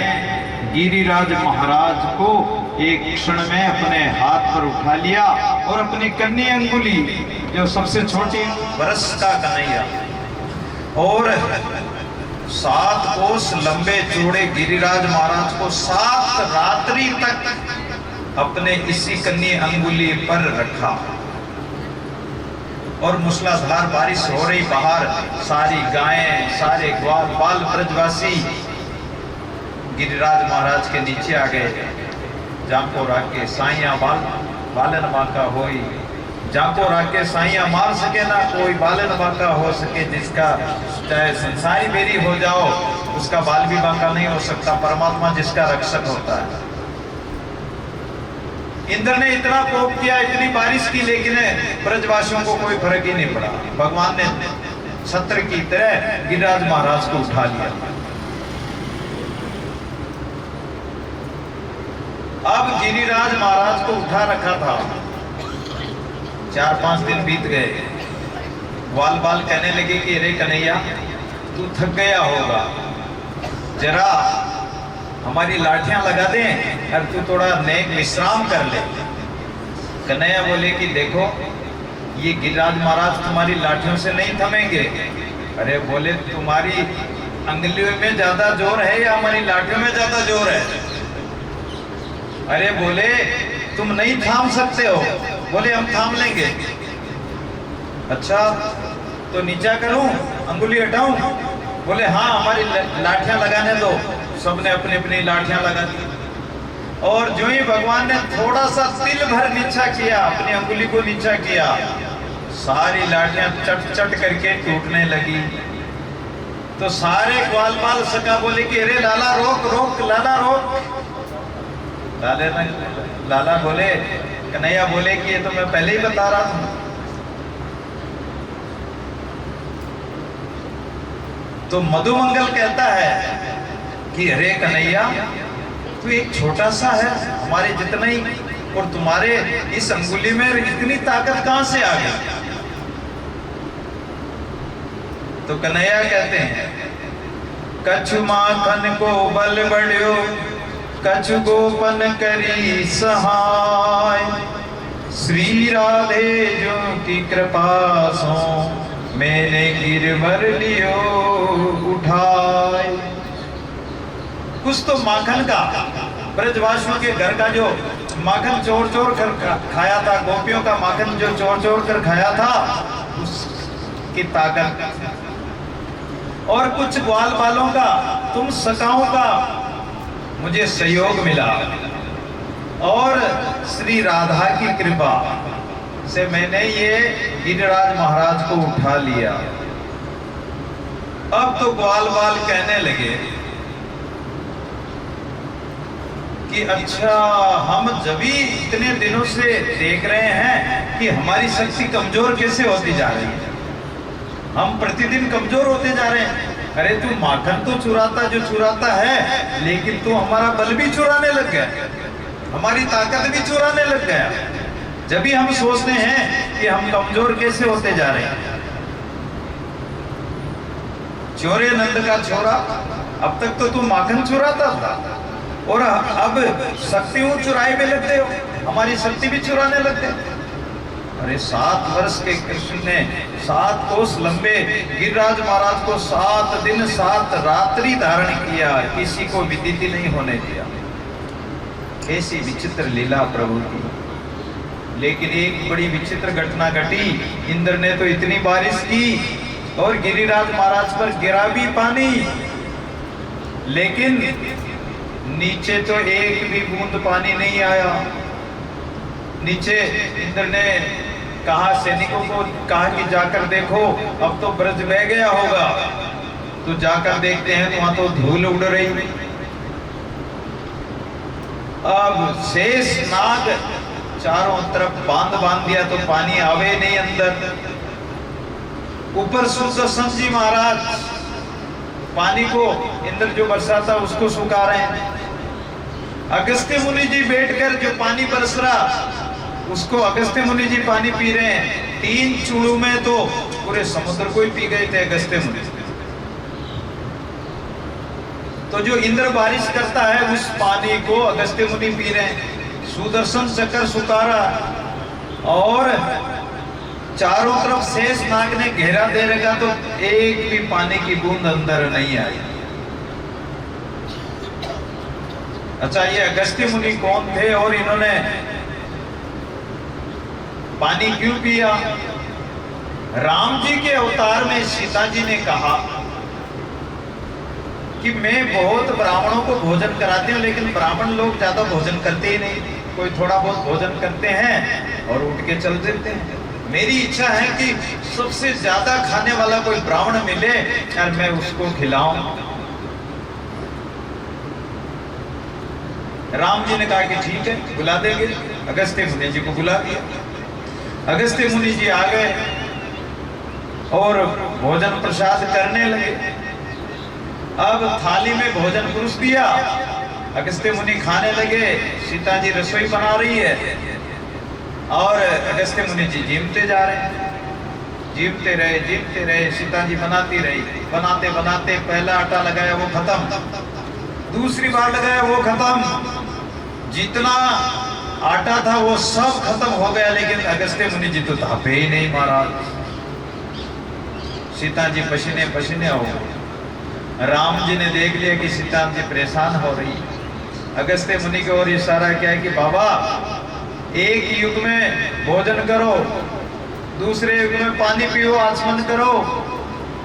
गिरिराज महाराज को एक क्षण में अपने हाथ पर उठा लिया और अपनी कन्नी अंगुली, जो सबसे छोटी बरस का कन्हैया, और 7 कोस लंबे चौड़े गिरिराज महाराज को 7 रात्रि तक अपने इसी कन्नी अंगुली पर रखा। और मूसलाधार बारिश हो रही, बाहर सारी गायें, सारे ग्वाल बाल ब्रजवासी गिरिराज महाराज के नीचे आ गए। जाको राके साइया बालन बाका होई, जाको राके साइया मार सके ना कोई, बालन बाका हो सके जिसका, चाहे संसारी बेरी हो जाओ उसका बाल भी बांका नहीं हो सकता, परमात्मा जिसका रक्षक होता है। इंद्र ने इतना कोप किया, इतनी बारिश की, लेकिन ब्रजवासियों को कोई फर्क ही नहीं पड़ा। भगवान ने छत्र की तरह गिरिराज महाराज को उठा लिया। अब गिरिराज महाराज को उठा रखा था, 4-5 दिन बीत गए। बाल बाल कहने लगे कि अरे कन्हैया तू थक गया होगा, जरा हमारी लाठियां लगा दें और तू थोड़ा नेक विश्राम कर ले। कन्हैया बोले कि देखो ये गिरिराज महाराज तुम्हारी लाठियों से नहीं थमेंगे। अरे बोले तुम्हारी अंगुलियों में ज्यादा जोर है या हमारी लाठियों में ज्यादा जोर है? अरे बोले तुम नहीं थाम सकते हो। बोले हम थाम लेंगे। अच्छा तो नीचा करूं, अंगुली हटाऊं? बोले हाँ हमारी लाठियां लगाने दो। सबने अपनी अपनी लाठियां लगा दी, और जो ही भगवान ने थोड़ा सा तिल भर नीचा किया, अपनी अंगुली को नीचा किया, सारी लाठियां चट चट करके टूटने लगी। तो सारे ग्वाल बाल सका बोले कि अरे लाला रोक रोक, लाला रोक। लाला बोले, कन्हैया बोले कि ये तो मैं पहले ही बता रहा था। तो मधुमंगल कहता है कि अरे कन्हैया तू एक छोटा सा है हमारे जितना ही, और तुम्हारे इस अंगुली में इतनी ताकत कहां से आ गई? तो कन्हैया कहते हैं कछु माखन को बल बढ़ियो, कछु गोपन करी सहाय, श्री राधे जो की कृपा सो मैंने गिरवर लियो उठाए। कुछ तो माखन का, ब्रजवासियों के घर का जो माखन चोर चोर कर खाया था, गोपियों का माखन जो चोर चोर कर खाया था, उसकी ताकत, और कुछ ग्वाल बालों का, तुम सकाओं का मुझे सहयोग मिला, और श्री राधा की कृपा से मैंने ये गिरिराज महाराज को उठा लिया। अब तो ग्वाल बाल कहने लगे कि अच्छा हम जब भी इतने दिनों से देख रहे हैं कि हमारी शक्ति कमजोर कैसे होती जा रही है, हम प्रतिदिन कमजोर होते जा रहे हैं। अरे तू माखन तो चुराता जो चुराता है, लेकिन तू हमारा बल भी चुराने लग गया, हमारी ताकत भी चुराने लग गया। जब भी हम सोचते हैं कि हम कमजोर कैसे होते जा रहे हैं। चोरे नंद का छोरा, अब तक तो तू माखन चुराता था, और अब शक्ति चुराए में लगते हो, हमारी शक्ति भी चुराने लगते। अरे 7 वर्ष के कृष्ण ने 7 कोस लंबे गिरिराज महाराज को 7 दिन 7 रात्रि धारण किया, किसी को विदित नहीं होने दिया। ऐसी विचित्र लीला प्रभु की। लेकिन एक बड़ी विचित्र घटना घटी। इंद्र ने तो इतनी बारिश की और गिरिराज महाराज पर गिरा भी पानी, लेकिन नीचे तो एक भी बूंद पानी नहीं आया। नीचे इंद्र ने कहा, सैनिकों को कहा कि जाकर देखो, अब तो ब्रज बह गया होगा। तो जाकर देखते हैं तो वहां तो धूल उड़ रही। अब शेष नाग चारों तरफ बांध दिया तो पानी आवे नहीं अंदर। ऊपर सुदर्शन जी महाराज पानी को इंद्र जो बरसाता उसको सुखा रहे हैं। अगस्त्य मुनि जी बैठकर जो पानी बरस रहा उसको अगस्त्य मुनि जी पानी पी रहे हैं। 3 चूड़ों में तो पूरे समुद्र को ही पी गए थे अगस्त्य मुनि। तो जो इंद्र बारिश करता है उस पानी को अगस्त्य मुनि पी रहे हैं। सुदर्शन चक्र सुकारा और चारों तरफ शेष नाग ने घेरा दे रखा तो एक भी पानी की बूंद अंदर नहीं आई। अच्छा, ये अगस्त्य मुनि कौन थे और इन्होंने पानी क्यों पिया? राम जी के अवतार में सीता जी ने कहा कि मैं बहुत ब्राह्मणों को भोजन कराती हूँ, लेकिन ब्राह्मण लोग ज्यादा भोजन करते ही नहीं। कोई थोड़ा बहुत भोजन करते हैं और उठ के चल देते हैं। मेरी इच्छा है कि सबसे ज्यादा खाने वाला कोई ब्राह्मण मिले और मैं उसको खिलाऊं। राम जी ने कहा कि ठीक है, बुला देंगे। अगस्त्य मुनि जी को बुला दिया। अगस्त्य मुनि जी आ गए और भोजन प्रसाद करने लगे। अब थाली में भोजन परोस दिया, अगस्त्य मुनि खाने लगे। सीता जी रसोई बना रही है और अगस्त्य मुनि जी जीमते जा रहे हैं। जीमते रहे, सीता जी बनाती रही। बनाते बनाते पहला आटा लगाया वो खत्म, दूसरी बार लगाया वो खत्म। जितना आटा था वो सब खत्म हो गया, लेकिन अगस्त्य मुनि जी तो धापे ही नहीं मारा। सीता जी पसीने पसीने हो गए। राम जी ने देख लिया कि सीता जी परेशान हो रही। अगस्त्य मुनि की ओर इशारा किया कि बाबा, एक युग में भोजन करो, दूसरे युग में पानी पियो, आचमन करो,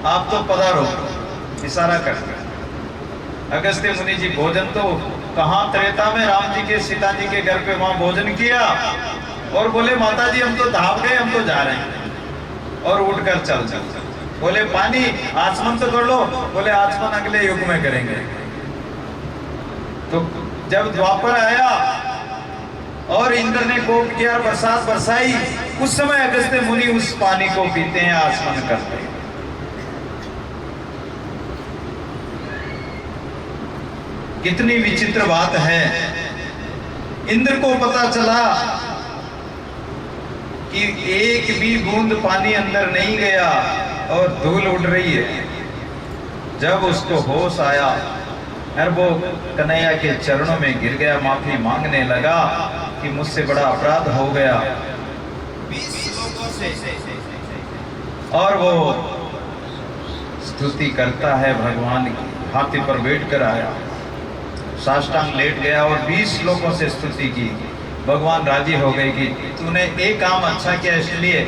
आप तो पधारो। इशारा कर अगस्त्य मुनि जी भोजन तो कहां, त्रेता में राम जी के सीता जी के घर पे वहां भोजन किया और बोले माता जी हम तो धाप गए, हम तो जा रहे हैं। और उठकर चल। बोले पानी आचमन तो कर लो। बोले आचमन अगले युग में करेंगे। तो जब द्वापर आया और इंद्र ने कोप किया, बरसात बरसाई, उस समय अगस्त्य मुनि उस पानी को पीते हैं, आचमन करते हैं। कितनी विचित्र बात है। इंद्र को पता चला कि एक भी बूंद पानी अंदर नहीं गया और धूल उड़ रही है। जब उसको होश आया और वो कन्हैया के चरणों में गिर गया, माफी मांगने लगा कि मुझसे बड़ा अपराध हो गया। 20 लोगों से और वो स्तुति करता है भगवान की। हाथी पर बैठ कर आया, साष्टांग लेट गया और 20 लोगों से स्तुति की। भगवान राजी हो गए कि तूने एक काम अच्छा किया, इसलिए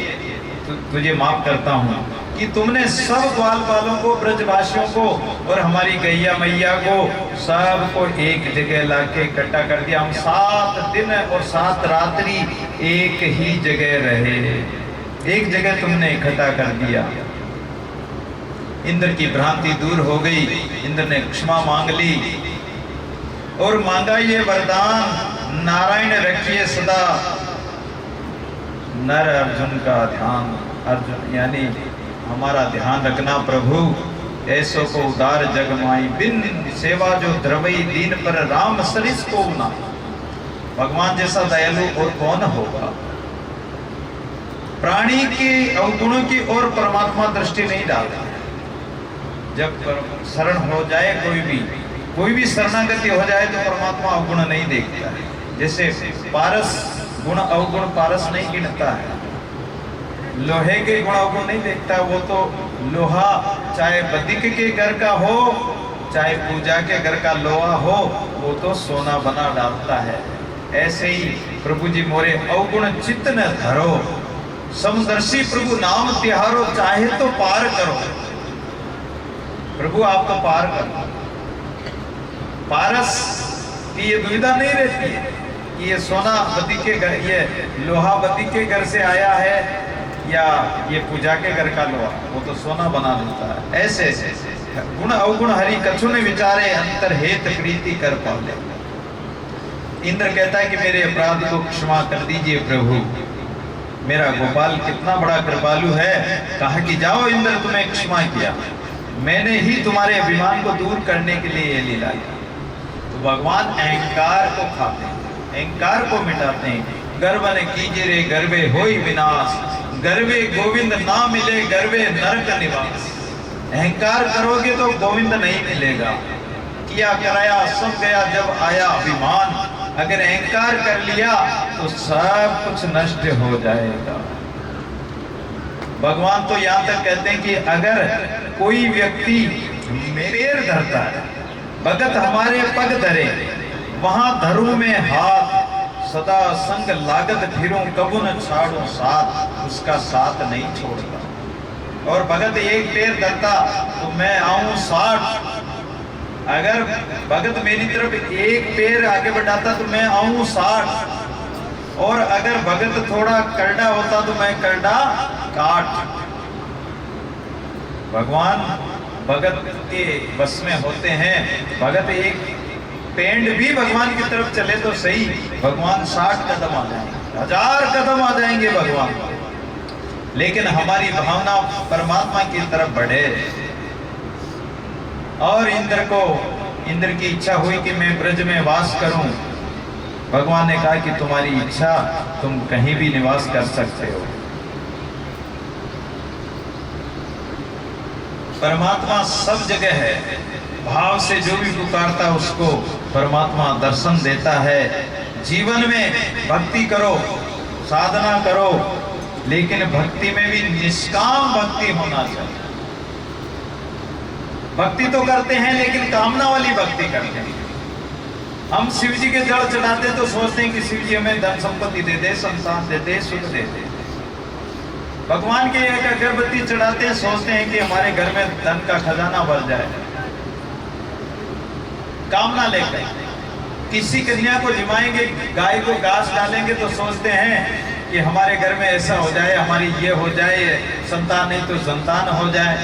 तुझे माफ करता हूँ कि तुमने सब ग्वाल बालों को, ब्रजवासियों को और हमारी गैया मैया को सबको एक जगह लाके इकट्ठा कर दिया। हम 7 दिन और 7 रात्रि एक ही जगह रहे, एक जगह तुमने इकट्ठा कर दिया। इंद्र की भ्रांति दूर हो गई। इंद्र ने क्षमा मांग ली और मांगा ये वरदान, नारायण रखिए सदा नर अर्जुन का ध्यान। अर्जुन यानी हमारा ध्यान रखना प्रभु। ऐसो को उदार जगमाई, बिन सेवा जो द्रवई दीन पर राम सरिस को ना। भगवान जैसा दयालु और कौन होगा। प्राणी के अवगुणों की ओर परमात्मा दृष्टि नहीं डालता। जब शरण हो जाए कोई भी शरणागति हो जाए तो परमात्मा अवगुण नहीं देखता है। जैसे पारस गुण अवगुण पारस नहीं गिनता है। लोहे के गुणों को नहीं देखता, वो तो लोहा चाहे बदिक के घर का हो चाहे पूजा के घर का लोहा हो, वो तो सोना बना डालता है। ऐसे ही प्रभु जी मोरे अवगुण चित्त न धरो, समदर्शी प्रभु नाम तिहारो, चाहे तो पार करो। प्रभु आप तो पार करो। पारस की ये दुविधा नहीं रहती है कि ये सोना बदी के घर, ये लोहा बदी के घर से आया है या ये पूजा के घर का लोहा, वो तो सोना बना देता है। ऐसे गुण अवगुण हरि कछु ने विचारे, अंतर हेत प्रीति कर पाले। इंद्र कहता है कि मेरे अपराध को क्षमा कर दीजिए प्रभु, मेरा गोपाल कितना बड़ा कृपालु है। कहा कि जाओ इंद्र, तुम्हें क्षमा किया, मैंने ही तुम्हारे अभिमान को दूर करने के लिए ये लीला की। तो भगवान अहंकार को खाते हैं, अहंकार को मिटाते हैं। गर्व न कीजिए रे गर्वे होई विनाश, गर्वे गोविंद ना मिले गर्वे नरक निवास। अहंकार करोगे तो गोविंद नहीं मिलेगा। किया कराया सब गया जब आया अभिमान, अगर अहंकार कर लिया तो सब कुछ नष्ट हो जाएगा। भगवान तो यहाँ तक कहते हैं कि अगर कोई व्यक्ति पैर धरता है, भगत हमारे पग धरे, वहां धरू में हाथ, सदा संग लागत फिरूं कबू न छाड़ू साथ, उसका साथ नहीं छोड़ता। और भगत एक पैर धरता तो मैं आऊं 60, अगर भगत मेरी तरफ एक पैर आगे बढ़ाता तो मैं आऊं 60, और अगर भगत थोड़ा करड़ा होता तो मैं करड़ा काट। भगवान भगत के बस में होते हैं। भगत एक पेंड भी भगवान की तरफ चले तो सही, भगवान 60 कदम आ जाएंगे, 1000 कदम आ जाएंगे भगवान, लेकिन हमारी भावना परमात्मा की तरफ बढ़े। और इंद्र की इच्छा हुई कि मैं ब्रज में वास करूं। भगवान ने कहा कि तुम्हारी इच्छा, तुम कहीं भी निवास कर सकते हो। परमात्मा सब जगह है, भाव से जो भी पुकारता उसको परमात्मा दर्शन देता है। जीवन में भक्ति करो, साधना करो, लेकिन भक्ति में भी निष्काम भक्ति होना चाहिए। भक्ति तो करते हैं लेकिन कामना वाली भक्ति करते हैं। हम शिव जी के जल चढ़ाते तो सोचते हैं कि शिव जी हमें धन संपत्ति दे दे, संतान दे दे, सुख दे दे। भगवान के एक अगरबत्ती चढ़ाते हैं, सोचते हैं कि हमारे घर में धन का खजाना भर जाए। कामना लेकर किसी कन्या को जिमाएंगे, गाय को घास डालेंगे तो सोचते हैं कि हमारे घर में ऐसा हो जाए, हमारी ये हो जाए, संतान नहीं तो संतान हो जाए।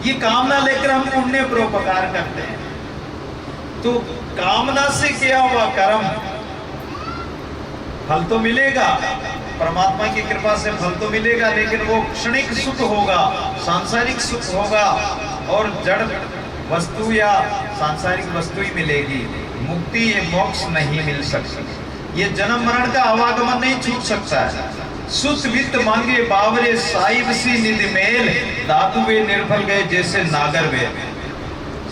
ये कामना लेकर हम पुण्य परोपकार करते हैं। तो कामना से किया हुआ कर्म फल तो मिलेगा, परमात्मा की कृपा से फल तो मिलेगा, लेकिन वो क्षणिक सुख होगा, सांसारिक सुख होगा, और जड़ वस्तु या सांसारिक वस्तु ही मिलेगी। मुक्ति, ये मोक्ष नहीं मिल सकती। ये जन्म मरण का आवागमन नहीं छूट सकता है। सुत वित्त मांगे बावरे साहिब सी निधि मेल, धातु वे निर्फल गए जैसे नागर वे।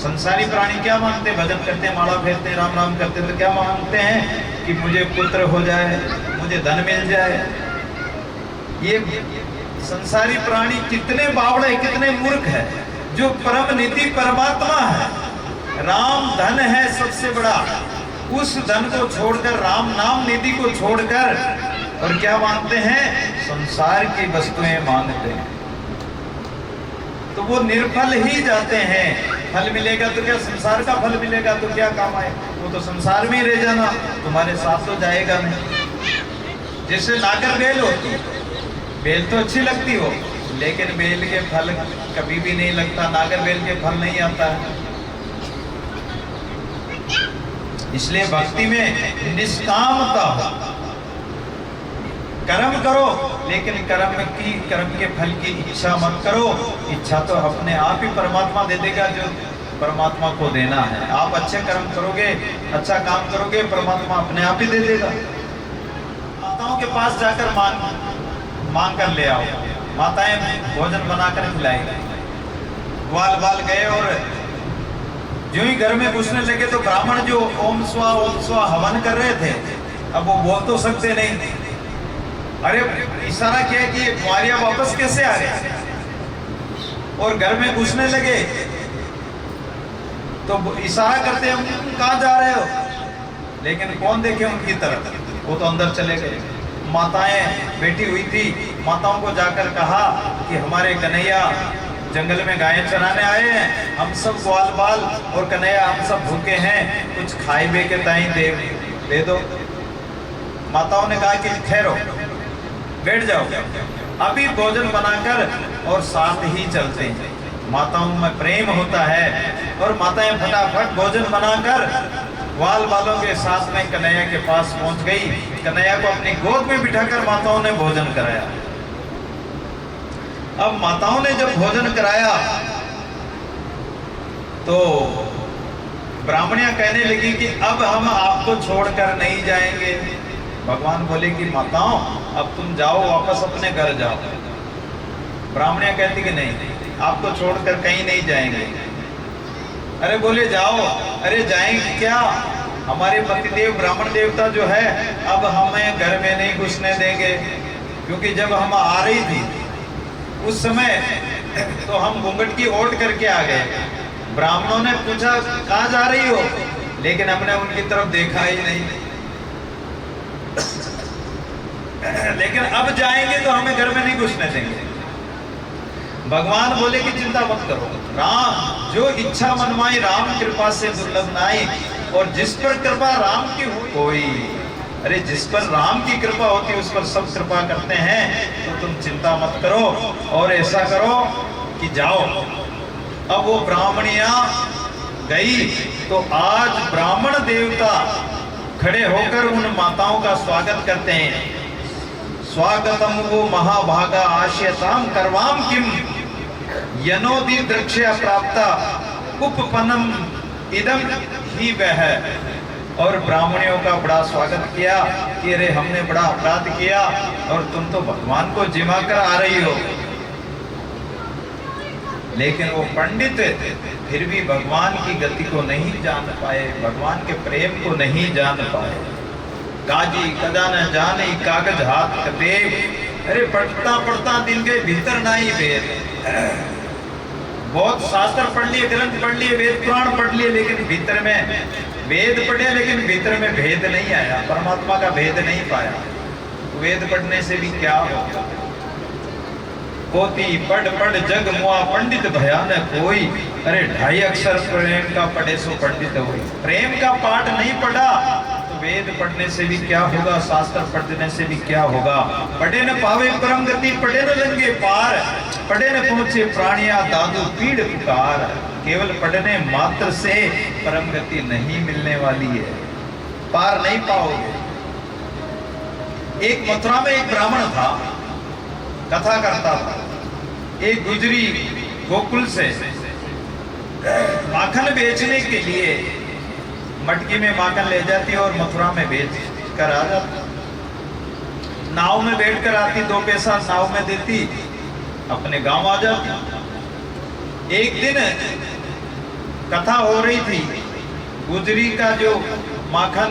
संसारी प्राणी क्या मांगते? भजन करते, माला फेरते, राम राम करते, तो क्या मांगते हैं कि मुझे पुत्र हो जाए, मुझे धन मिल जाए। ये संसारी प्राणी कितने बावड़े, कितने मूर्ख है। जो परम निधि परमात्मा है, राम धन है सबसे बड़ा, उस धन को छोड़कर, राम नाम निधि को छोड़कर, और क्या मांगते हैं? संसार की वस्तुएं मांगते हैं। तो वो निर्फल ही जाते हैं। फल मिलेगा तो क्या संसार का फल मिलेगा तो क्या काम आए? वो तो संसार में ही रह जाना, तुम्हारे साथ तो जाएगा नहीं। जैसे नागर बेल होती, बेल तो अच्छी लगती हो, लेकिन बेल के फल कभी भी नहीं लगता, नागर बेल के फल नहीं आता है। इसलिए भक्ति में निष्कामता हो, कर्म करो, लेकिन कर्म के फल की इच्छा मत करो। इच्छा तो अपने आप ही परमात्मा दे देगा, जो परमात्मा को देना है। आप अच्छे कर्म करोगे, अच्छा काम करोगे, परमात्मा अपने आप ही दे देगा। माताओं के पास जाकर मांग कर ले आओ, माताएं भोजन बनाकर खिलाएंगी। ग्वाल बाल गए और जो ही घर में घुसने लगे तो ब्राह्मण जो ओम स्वा हवन कर रहे थे, अब वो बोल तो सकते नहीं। अरे इशारा किया कि ये कुंवारियां वापस कैसे आ गए, और घर में घुसने लगे। तो इशारा करते हम कहाँ जा रहे हो, लेकिन कौन देखे उनकी तरफ, वो तो अंदर चले गए। माताएं बैठी हुई थी, माताओं को जाकर कहा कि हमारे कन्हैया जंगल में गायें चराने आए हैं, हम सब ग्वाल बाल और कन्हैया हम सब भूखे हैं, कुछ खाए बे के ताई दे दो। माताओं ने कहा कि ठहरो, बैठ जाओ, अभी भोजन बनाकर और साथ ही चलते हैं। माताओं में प्रेम होता है, और माताएं फटाफट भोजन बनाकर ग्वाल बालों के साथ में कन्हैया के पास पहुंच गई। कन्हैया को अपनी गोद में बिठाकर माताओं ने भोजन कराया। अब माताओं ने जब भोजन कराया तो ब्राह्मणियां कहने लगी कि अब हम आपको छोड़कर नहीं जाएंगे। भगवान बोले कि माताओं अब तुम जाओ, वापस अपने घर जाओ। ब्राह्मणियां कहती कि नहीं, आपको छोड़कर कहीं नहीं जाएंगे। अरे बोले जाओ, अरे जाएंगे क्या, हमारे पतिदेव ब्राह्मण देवता जो है अब हमें घर में नहीं घुसने देंगे, क्योंकि जब हम आ रही थी उस समय तो हम घूंघट की ओट करके आ गए। ब्राह्मणों ने पूछा कहाँ जा रही हो, लेकिन हमने उनकी तरफ देखा ही नहीं। लेकिन अब जाएंगे तो हमें घर में नहीं घुसने देंगे। भगवान बोले कि चिंता मत करो, राम जो इच्छा मनवाई राम कृपा से दुर्लभ नाई, और जिस पर कृपा राम की हो कोई, अरे जिस पर राम की कृपा होती है उस पर सब कृपा करते हैं, तो तुम चिंता मत करो और ऐसा करो कि जाओ। अब वो ब्राह्मणियां गई तो आज ब्राह्मण देवता खड़े होकर उन माताओं का स्वागत करते हैं। स्वागतम वो महाभागा आश्यताम करवाम किम यनोदि दृक्षया प्राप्ता उपपनम इदम ही वह। और ब्राह्मणियों का बड़ा स्वागत किया कि अरे हमने बड़ा अपराध किया और तुम तो भगवान को जिमा कर आ रही हो। लेकिन वो पंडित फिर भी भगवान की गति को नहीं जान पाए, भगवान के प्रेम को नहीं जान पाए। काजी कदा न जाने कागज हाथ कते, अरे पढ़ता पढ़ता दिल के भीतर नहीं भेद। बहुत शास्त्र पढ़ लिए, ग्रंथ पढ़ लिए, वेद पुराण पढ़ लिए, लेकिन भीतर में वेद पढ़े लेकिन भीतर में भेद नहीं आया, परमात्मा का भेद नहीं पाया। वेद पढ़ने से भी क्या होगा। पोती पढ़ पढ़ जग मुआ पंडित भयानक कोई, अरे 2.5 अक्षर प्रेम का पढ़े सो पंडित हो। प्रेम का पाठ नहीं पढ़ा तो वेद पढ़ने से भी क्या होगा, शास्त्र पढ़ने से भी क्या होगा। पढ़े न पावे परम गति, पढ़े न लंगे पार, पढ़े न पहुंचे प्राणिया दादू पीड़ पुकार। केवल पढ़ने मात्र से परम गति नहीं मिलने वाली है, पार नहीं पाओगे। एक मथुरा में एक ब्राह्मण था, कथा करता था। एक गुजरी गोकुल से माखन बेचने के लिए मटकी में माखन ले जाती और मथुरा में बेच कर आ जाती। नाव में बैठ कर आती, 2 पैसा नाव में देती, अपने गांव आ जाती। एक दिन कथा हो रही थी, गुजरी का जो माखन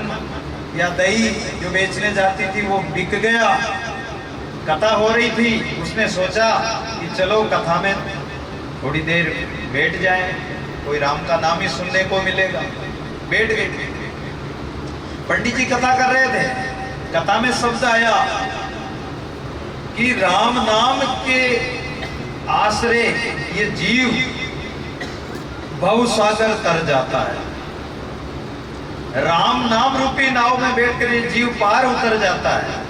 या दही जो बेचने जाती थी वो बिक गया। कथा हो रही थी, उसने सोचा कि चलो कथा में थोड़ी देर बैठ जाए, कोई राम का नाम ही सुनने को मिलेगा। बैठ गई। पंडित जी कथा कर रहे थे, कथा में शब्द आया कि राम नाम के आश्रय ये जीव भवसागर तर जाता है। राम नाम रूपी नाव में बैठकर ये जीव पार उतर जाता है।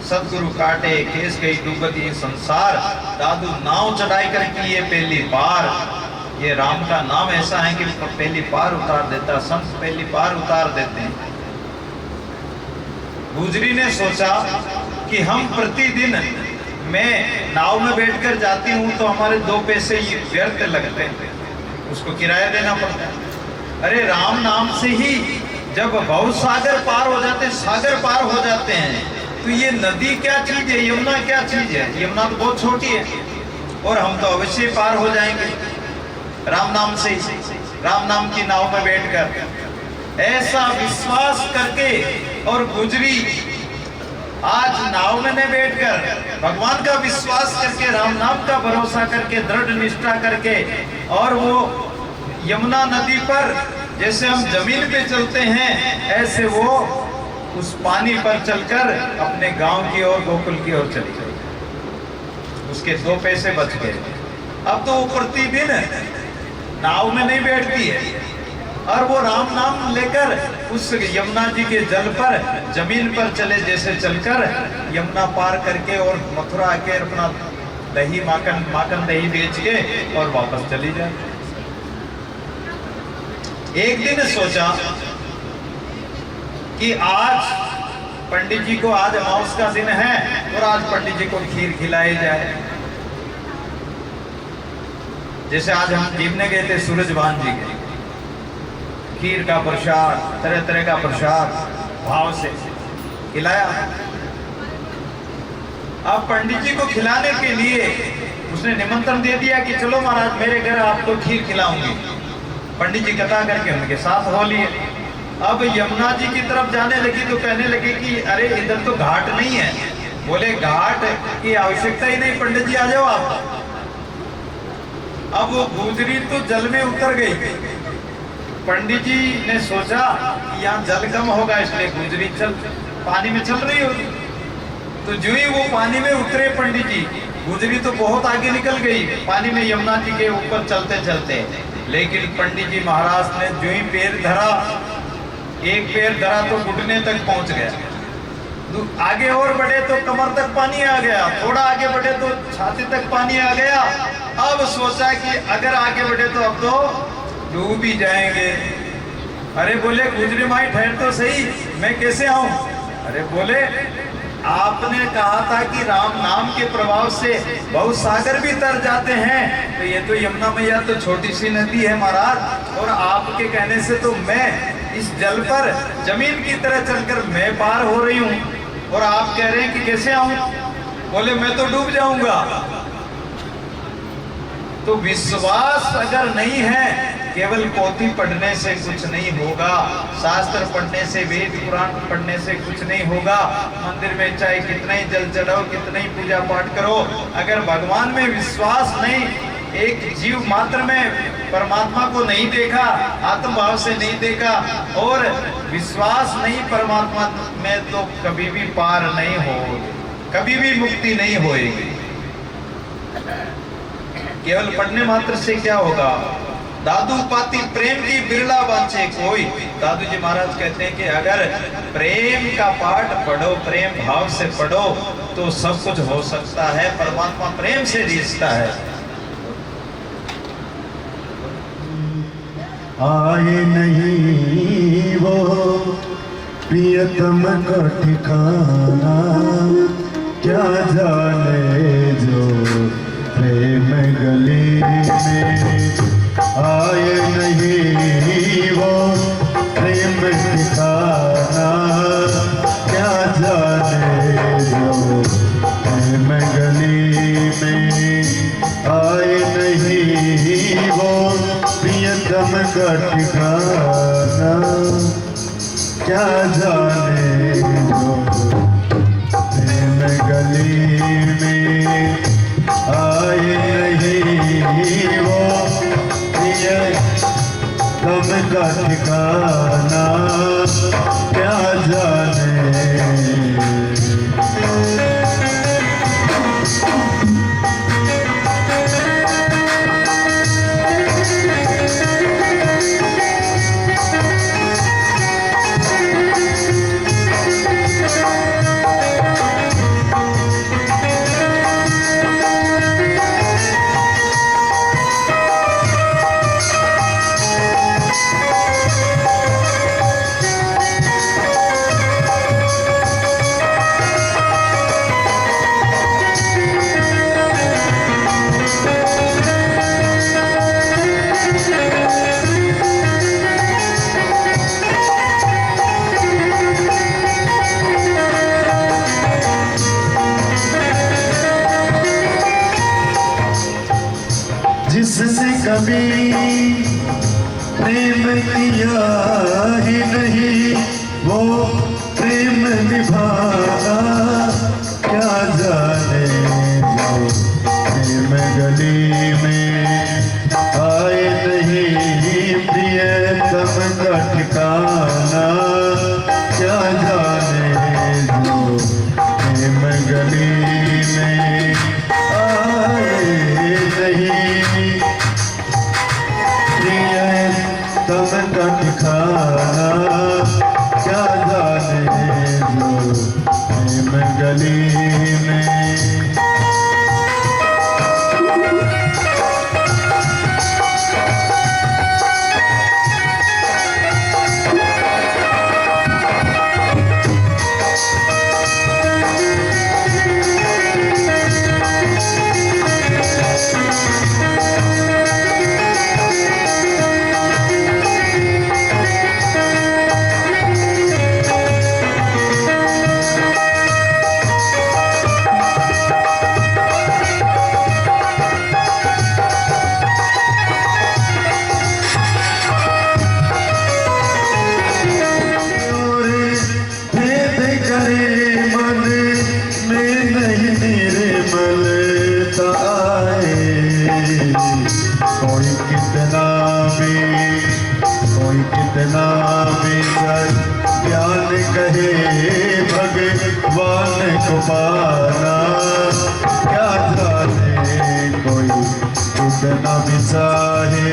सतगुरु काटे केस गई डूबत ये संसार, दादू नाव चढ़ाई कर की ये पहली पार। ये राम का नाम ऐसा है कि पहली पार उतार देता, संत पहली पार उतार देते हैं। गुजरी ने सोचा कि हम प्रतिदिन मैं नाव में बैठकर जाती हूँ तो हमारे 2 पैसे ये व्यर्थ लगते हैं, उसको किराया देना पड़ता है। अरे राम नाम से ही जब भव सागर पार हो जाते हैं, सागर पार हो जाते हैं, तो ये नदी क्या चीज है, यमुना क्या चीज है। यमुना तो बहुत छोटी है और हम तो अवश्य पार हो जाएंगे राम नाम से, राम नाम की नाव में बैठकर। ऐसा विश्वास करके और गुजरी आज नाव में न बैठकर भगवान का विश्वास करके, राम नाम का भरोसा करके, दृढ़ निष्ठा करके, और वो यमुना नदी पर जैसे हम जमीन पे चलते हैं ऐसे वो उस पानी पर चलकर अपने गांव की ओर, गोकुल की ओर चली गई। उसके 2 पैसे बच गए। अब तो वो प्रतिदिन नाव में नहीं बैठती है और वो राम नाम लेकर उस यमुना जी के जल पर, जमीन पर चले जैसे चलकर यमुना पार करके और मथुरा आके अपना दही माखन दही बेच के और वापस चली जाए। एक दिन सोचा कि आज पंडित जी को, आज अमावस का दिन है और आज पंडित जी को खीर खिलाई जाए। जैसे आज हम जीवने गए थे सूरजभान जी के, खीर का प्रसाद, तरह तरह का प्रसाद भाव से खिलाया। अब पंडित जी को खिलाने के लिए उसने निमंत्रण दे दिया कि चलो महाराज मेरे घर आपको खीर खिलाऊंगी। पंडित जी कथा करके उनके साथ हो लिए। अब यमुना जी की तरफ जाने लगी तो कहने लगी कि अरे इधर तो घाट नहीं है। बोले घाट की आवश्यकता ही नहीं, पंडित जी आ जाओ आप। अब वो गुजरी तो जल में उतर गई। पंडित जी ने सोचा कि यहाँ जल कम होगा इसलिए गुजरी चल पानी में चल रही होगी। तो जो ही वो पानी में उतरे पंडित जी, गुजरी तो बहुत आगे निकल गई पानी में यमुना जी के ऊपर चलते चलते। लेकिन पंडित जी महाराज ने जो ही पैर धरा, एक पैर धरा तो घुटने तक पहुंच गया। आगे और बढ़े तो कमर तक पानी आ गया, थोड़ा आगे बढ़े तो छाती तक पानी आ गया। अब सोचा कि अगर आगे बढ़े तो अब तो डूब ही जाएंगे। अरे बोले गुजरी माई ठहर तो सही, मैं कैसे आऊं? अरे बोले आपने कहा था कि राम नाम के प्रभाव से बहुत सागर भी तर जाते हैं, तो ये तो यमुना मैया तो छोटी सी नदी है महाराज, और आपके कहने से तो मैं इस जल पर जमीन की तरह चलकर मैं पार हो रही हूँ, और आप कह रहे हैं कि कैसे आऊं? बोले मैं तो डूब जाऊंगा। तो विश्वास अगर नहीं है, केवल पोथी पढ़ने से कुछ नहीं होगा, शास्त्र पढ़ने से, वेद पुराण पढ़ने से कुछ नहीं होगा। मंदिर में चाहे कितना ही जल चढ़ाओ, कितना ही पूजा पाठ करो, अगर भगवान में विश्वास नहीं, एक जीव मात्र में परमात्मा को नहीं देखा, आत्मभाव से नहीं देखा, और विश्वास नहीं परमात्मा में, तो कभी भी पार नहीं हो, कभी भी मुक्ति नहीं होएगी। केवल पढ़ने मात्र से क्या होगा? दादू पाती प्रेम की बिरला बांचे कोई। दादू जी महाराज कहते हैं कि अगर प्रेम का पाठ पढ़ो, प्रेम भाव से पढ़ो, तो सब कुछ हो सकता है। परमात्मा प्रेम से रिश्ता है। आए नहीं वो प्रियतम का ठिकाना, क्या जाने जो प्रेम गली में। आए नहीं वो प्रेम ठिकाना, क्या जाने जो प्रेम गली में। आए नहीं वो प्रियतम का ठिकाना, क्या जाने जो प्रेम गली में। आए नहीं वो प्रियतम का ठिकाना, क्या जाने। जिसने कभी प्रेम किया ही नहीं, वो प्रेम निभाना जाने जो प्रेम गली में आए नहीं प्रियतम का ठिकाना, क्या जाने जो प्रेम गली में आए नहीं प्रियतम का ठिकाना, क्या जाने जो प्रेम गली में। कोई कितना भी ज्ञान कहे भगवान को पाना, क्या जाने कोई कितना भी चाहे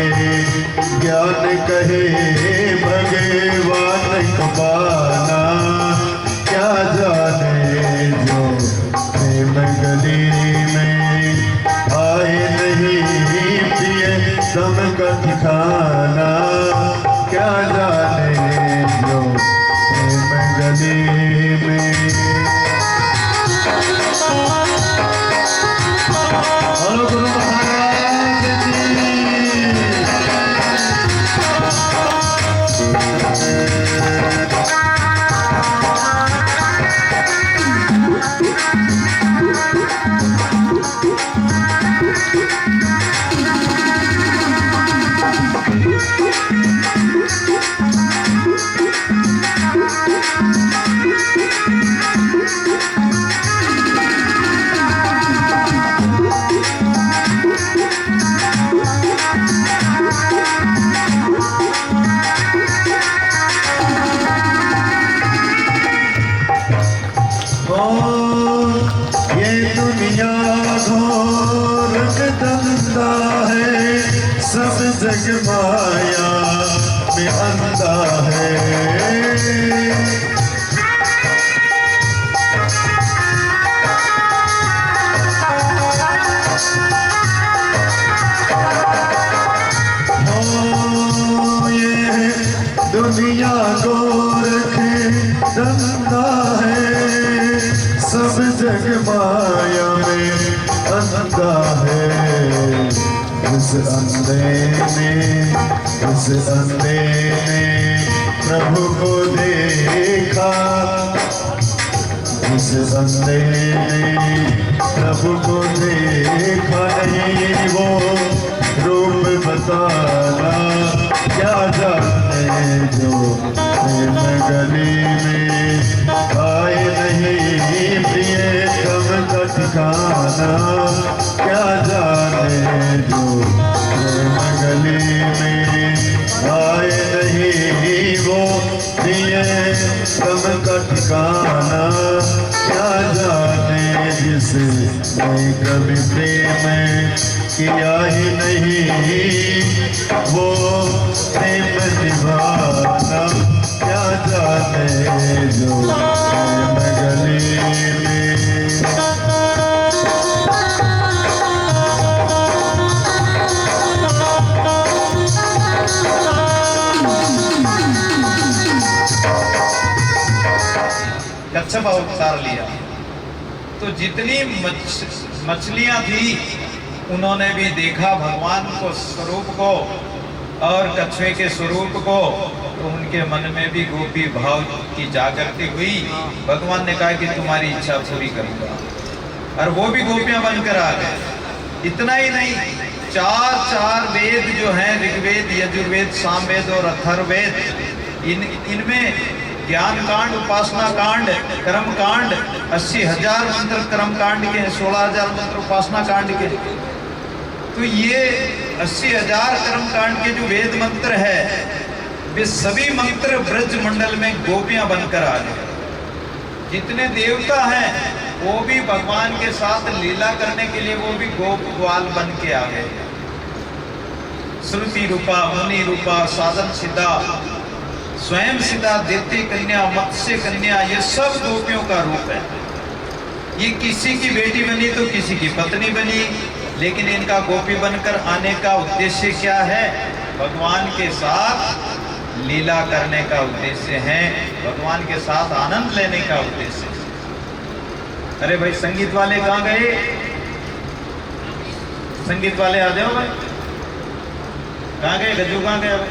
ज्ञान कहे भगवान को पाना, क्या जाने जो प्रेम गली में आए नहीं प्रियतम का ठिकाना, क्या जाने जो प्रेम गली में। हेलो गुरु महाराज जी। ये दुनिया घोर धंधा है, सब जग माया में अंधा है। ये दुनिया गोरख धंधा है, सब जग माया में अंधा है। उस अंधे ने प्रभु को देखा, उस अंधे ने प्रभु को देखा नहीं, वो रूप बताना, क्या जाने जो प्रेम गली में आए नहीं प्रियतम का ठिकाना, क्या जाने जो प्रेम गली में आए नहीं वो प्रियतम का ठिकाना, क्या जाने जिसे मैं कभी प्रेम किया ही नहीं वो प्रेम निभाना, क्या जाने जो प्रेम गली में। कच्छप अवतार लिया तो जितनी मछलियां थी उन्होंने भी देखा भगवान को स्वरूप को और कछुए के स्वरूप को, तो उनके मन में भी गोपी भाव की जागृति हुई। भगवान ने कहा कि तुम्हारी इच्छा पूरी करूंगा, और वो भी गोपियां बनकर आ गए। इतना ही नहीं, चार वेद जो हैं, ऋग्वेद, यजुर्वेद, सामवेद और अथर्ववेद, इनमें ज्ञान कांड, उपासना कांड, कर्म कांड, 80,000 मंत्र कर्म कांड के, 16,000 मंत्र उपासना कांड के। तो ये 80,000 कर्म कांड के जो वेद मंत्र है, वे सभी मंत्र ब्रज मंडल में गोपियां बनकर आ गए। जितने देवता हैं वो भी भगवान के साथ लीला करने के लिए वो भी गोप ग्वाल बन के आ गए। श्रुति रूपा, मुनि रूपा, साधन सिद्धा, स्वयं सिद्धा, देवती कन्या, मत्स्य कन्या, ये सब गोपियों का रूप है। ये किसी की बेटी बनी तो किसी की पत्नी बनी, लेकिन इनका गोपी बनकर आने का उद्देश्य क्या है? भगवान के साथ लीला करने का उद्देश्य है, भगवान के साथ आनंद लेने का उद्देश्य है। अरे भाई संगीत वाले कहाँ गए? संगीत वाले आ जाओ भाई। कहाँ गए? गज्जू कहाँ गया भाई?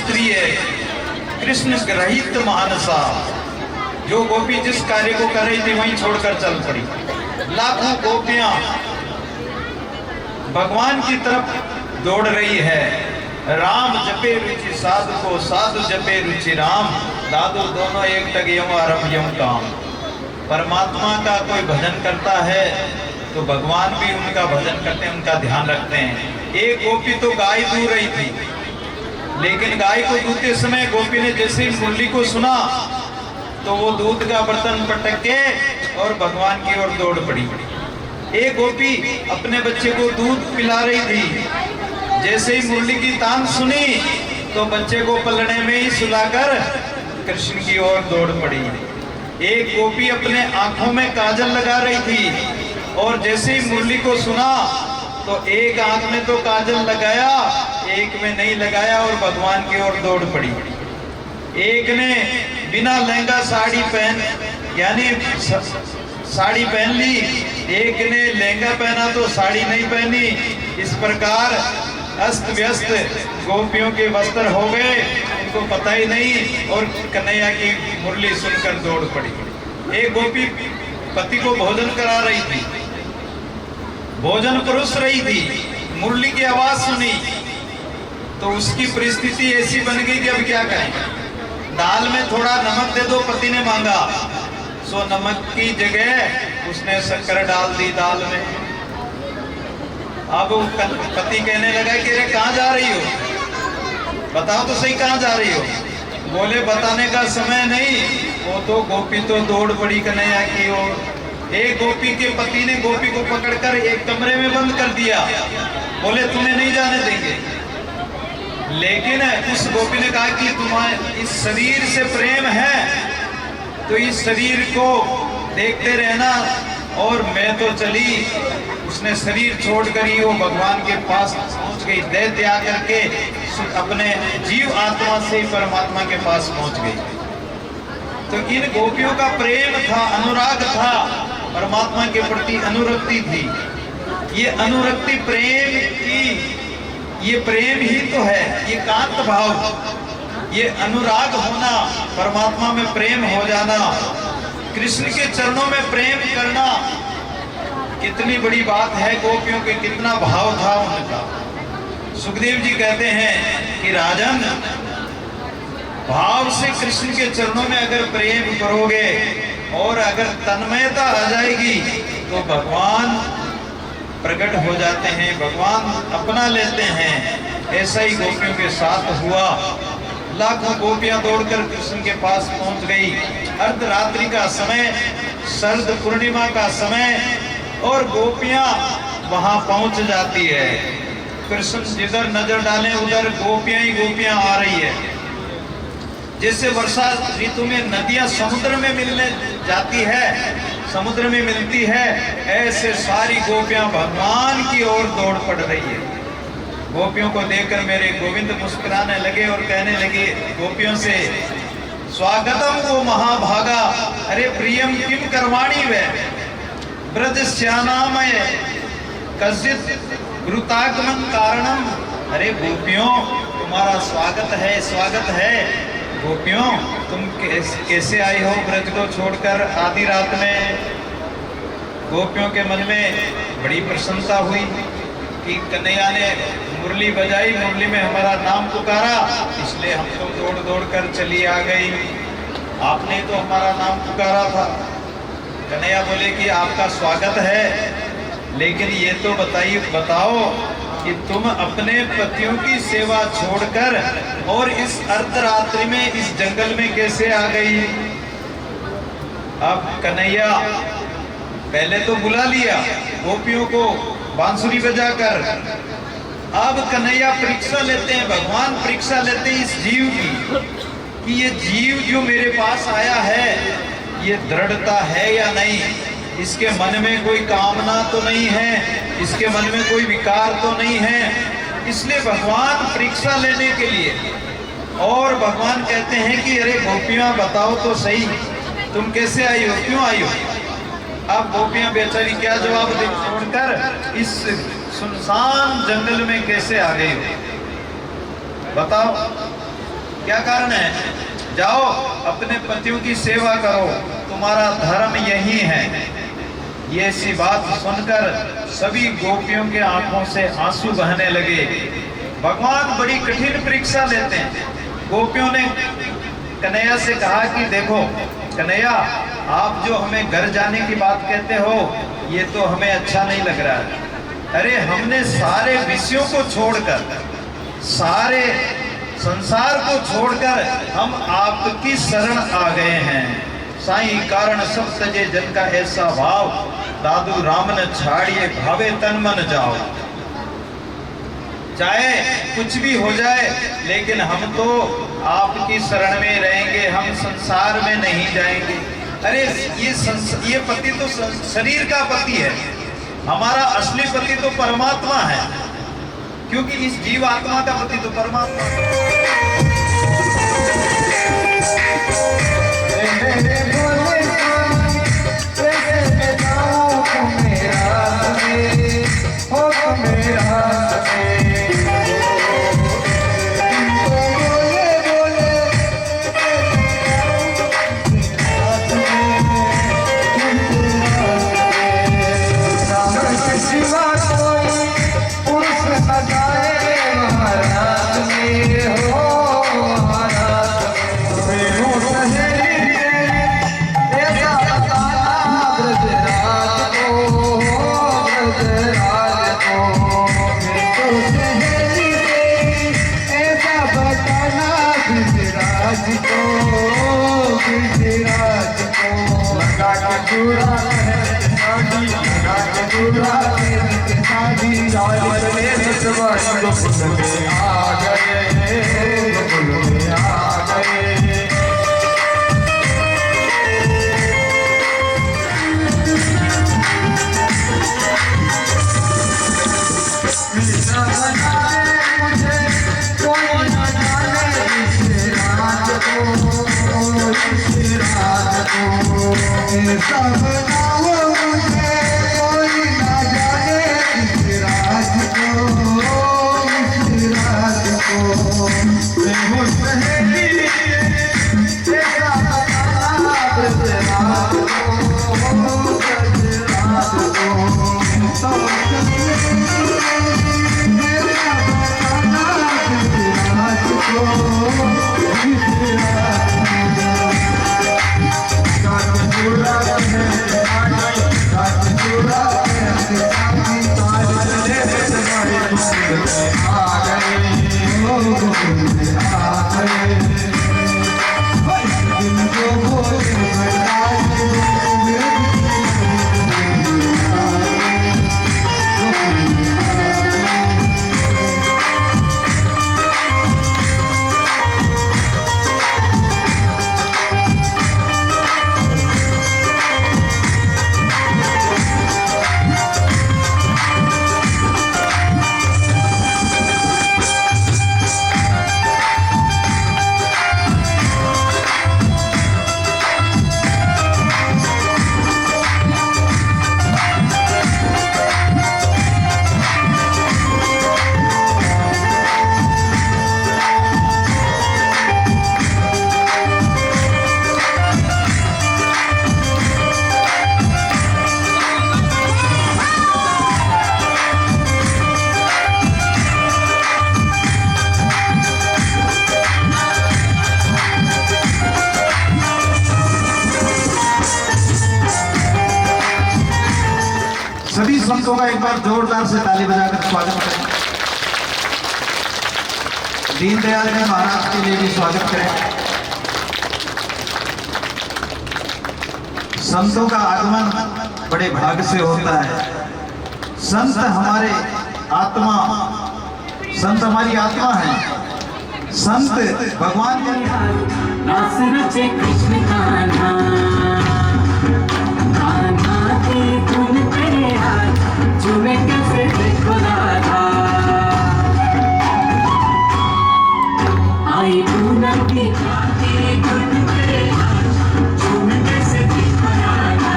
स्त्री है, कृष्ण ग्रहित मानसा। जो गोपी जिस कार्य को कर रही थी वहीं छोड़कर चल पड़ी। लाखों गोपियां भगवान की तरफ दौड़ रही है। राम जपे रुचि साधु को, साधु जपे रुचि राम, दादू दोनों एक तक यम आरम यम काम। परमात्मा का कोई भजन करता है तो भगवान भी उनका भजन करते हैं, उनका ध्यान रखते हैं। एक गोपी तो गाय दूह रही थी, लेकिन गाय को दूहते समय गोपी ने जैसे ही मुरली को सुना तो वो दूध का बर्तन पटक के और भगवान की ओर दौड़ पड़ी। एक गोपी अपने बच्चे को दूध पिला रही थी, जैसे ही मुरली की तान सुनी तो बच्चे को पलड़े में ही सुलाकर कृष्ण की ओर दौड़ पड़ी। एक गोपी अपने आंखों में काजल लगा रही थी और जैसे ही मुरली को सुना तो एक आंख में तो काजल लगाया, एक में नहीं लगाया और भगवान की ओर दौड़ पड़ी। एक ने बिना लहंगा साड़ी पहन यानी साड़ी पहन ली, एक ने लहंगा पहना तो साड़ी नहीं पहनी। इस प्रकार अस्त व्यस्त गोपियों के वस्त्र हो गए, इनको पता ही नहीं और कन्हैया की मुरली सुनकर दौड़ पड़ी। एक गोपी पति को भोजन करा रही थी, भोजन परोस रही थी, मुरली की आवाज सुनी तो उसकी परिस्थिति ऐसी बन गई कि अब क्या करें। दाल में थोड़ा नमक दे दो, पति ने मांगा, सो नमक की जगह उसने शक्कर डाल दी दाल में। अब पति कहने लगा कि अरे कहाँ जा रही हो, बताओ तो सही कहाँ जा रही हो। बोले बताने का समय नहीं। वो तो गोपी तो दौड़ पड़ी कन्हैया की ओर। एक गोपी के पति ने गोपी को पकड़कर एक कमरे में बंद कर दिया, बोले तुम्हें नहीं जाने देंगे। लेकिन उस गोपी ने कहा कि तुम्हारे इस शरीर से प्रेम है तो इस शरीर को देखते रहना, और मैं तो चली। उसने शरीर छोड़कर ही वो भगवान के पास पहुंच गई, देह त्याग करके अपने जीव आत्मा से परमात्मा के पास पहुंच गई। तो इन गोपियों का प्रेम था, अनुराग था, परमात्मा के प्रति अनुरक्ति थी। ये अनुरक्ति प्रेम की, ये प्रेम ही तो है, ये कांत भाव, ये अनुराग होना, परमात्मा में प्रेम हो जाना, कृष्ण के चरणों में प्रेम करना कितनी बड़ी बात है। गोपियों के कितना भाव था उनका। सुखदेव जी कहते हैं कि राजन, भाव से कृष्ण के चरणों में अगर प्रेम करोगे और अगर तन्मयता आ जाएगी तो भगवान प्रकट हो जाते हैं, भगवान अपना लेते हैं। ऐसा ही गोपियों के साथ हुआ। लाखों गोपियां दौड़कर कृष्ण के पास पहुंच गई। अर्धरात्रि का समय, शरद पूर्णिमा का समय, और गोपियां वहां पहुंच जाती है। कृष्ण जिधर नजर डालें उधर गोपियां ही गोपियां आ रही है। जैसे वर्षा ऋतु में नदियां समुद्र में मिलने जाती है, समुद्र में मिलती है, ऐसे सारी गोपियां भगवान की ओर दौड़ पड़ रही है। गोपियों को देखकर मेरे गोविंद मुस्कुराने लगे और कहने लगे गोपियों से, स्वागतम वो महाभागा, अरे प्रियम किम करवाणी वे ब्रज श्यानामय कजित गुरुतागमन कारणम। अरे गोपियों, तुम्हारा स्वागत है, स्वागत है। गोपियों, तुम कैसे आई हो ब्रज को छोड़कर आधी रात में। गोपियों के मन में बड़ी प्रसन्नता हुई कि कन्हैया ने मुरली बजाई, मुरली में हमारा नाम पुकारा, इसलिए हम तो दौड़ दौड़ कर चली आ गई। आपने तो हमारा नाम पुकारा था। कन्हैया बोले कि आपका स्वागत है, लेकिन ये तो बताओ कि तुम अपने पतियों की सेवा छोड़कर और इस अर्धरात्रि में इस जंगल में कैसे आ गई। अब कन्हैया पहले तो बुला लिया गोपियों को बांसुरी बजाकर, अब कन्हैया परीक्षा लेते हैं, भगवान परीक्षा लेते हैं इस जीव की कि ये जीव जो मेरे पास आया है ये दृढ़ता है या नहीं, इसके मन में कोई कामना तो नहीं है, इसके मन में कोई विकार तो नहीं है। इसलिए भगवान परीक्षा लेने के लिए, और भगवान कहते हैं कि अरे गोपियां बताओ तो सही, तुम कैसे आई हो, क्यों आई हो। अब गोपियां बेचारी क्या जवाब दे, छोड़कर इस सुनसान जंगल में कैसे आ गई हो, बताओ। क्या कारण है? जाओ अपने पतियों की सेवा करो, तुम्हारा धर्म यही है। ये ऐसी बात सुनकर सभी गोपियों के आंखों से आंसू बहने लगे। भगवान बड़ी कठिन परीक्षा लेते हैं। गोपियों ने कन्हैया से कहा कि देखो कन्हैया, आप जो हमें घर जाने की बात कहते हो ये तो हमें अच्छा नहीं लग रहा है। अरे हमने सारे विषयों को छोड़कर, सारे संसार को छोड़कर हम आपकी शरण आ गए हैं। साईं कारण सब तजे जन का ऐसा भाव, दादू राम न छाड़िए भावे तन मन जाओ। चाहे कुछ भी हो जाए लेकिन हम तो आपकी शरण में रहेंगे, हम संसार में नहीं जाएंगे। अरे ये पति तो शरीर का पति है, हमारा असली पति तो परमात्मा है, क्योंकि इस जीव आत्मा का पति तो परमात्मा है। सभी संतों का एक बार जोरदार से ताली बजाकर स्वागत करें। दीनदयाल जी महाराज के लिए भी स्वागत करें। संतों का आगमन बड़े भाग्य से होता है। संत हमारे आत्मा, संत हमारी आत्मा है। संत भगवान के कृष्ण कान्हा झूमे कैसे देखो राधा, आई पूनम की आती धुन पे झूमे कैसे देखो राधा।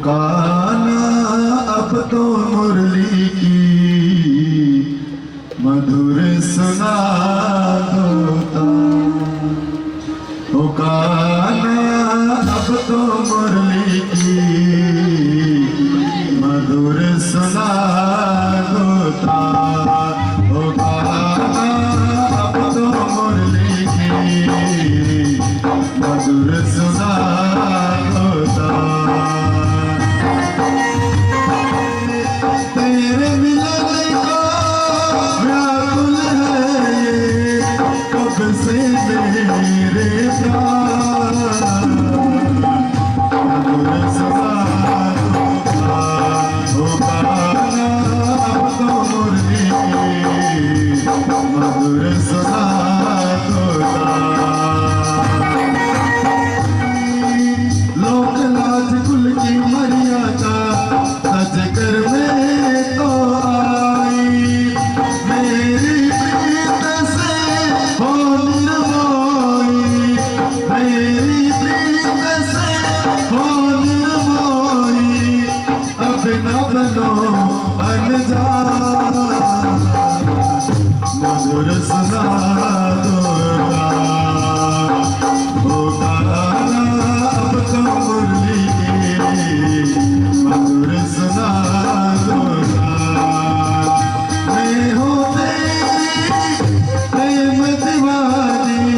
कान्हा अब तो मुरली की मधुर सुना होता। ओ कान्हा अब तो मुरली की मधुर सुना होता। ओ कान्हा अब तो मुरली की मधुर सुना होता। तेरे मिलन का व्याकुल है ये कब से मेरे प्राण। मधुर सुना होता। ओ कान्हा अब तो मुरली की मधुर सुना होता। लोक लाज कुल की मर्यादा सज कर मैं तो आई। मेरी प्रीत से हो निर्मोही। मेरी प्रीत से हो निर्मोही। अब न बनो अनजान। मधुर सुना होता। ओ कान्हा अब तो मुरली की मधुर सुना होता। मैं हूँ तेरी प्रेम दीवानी।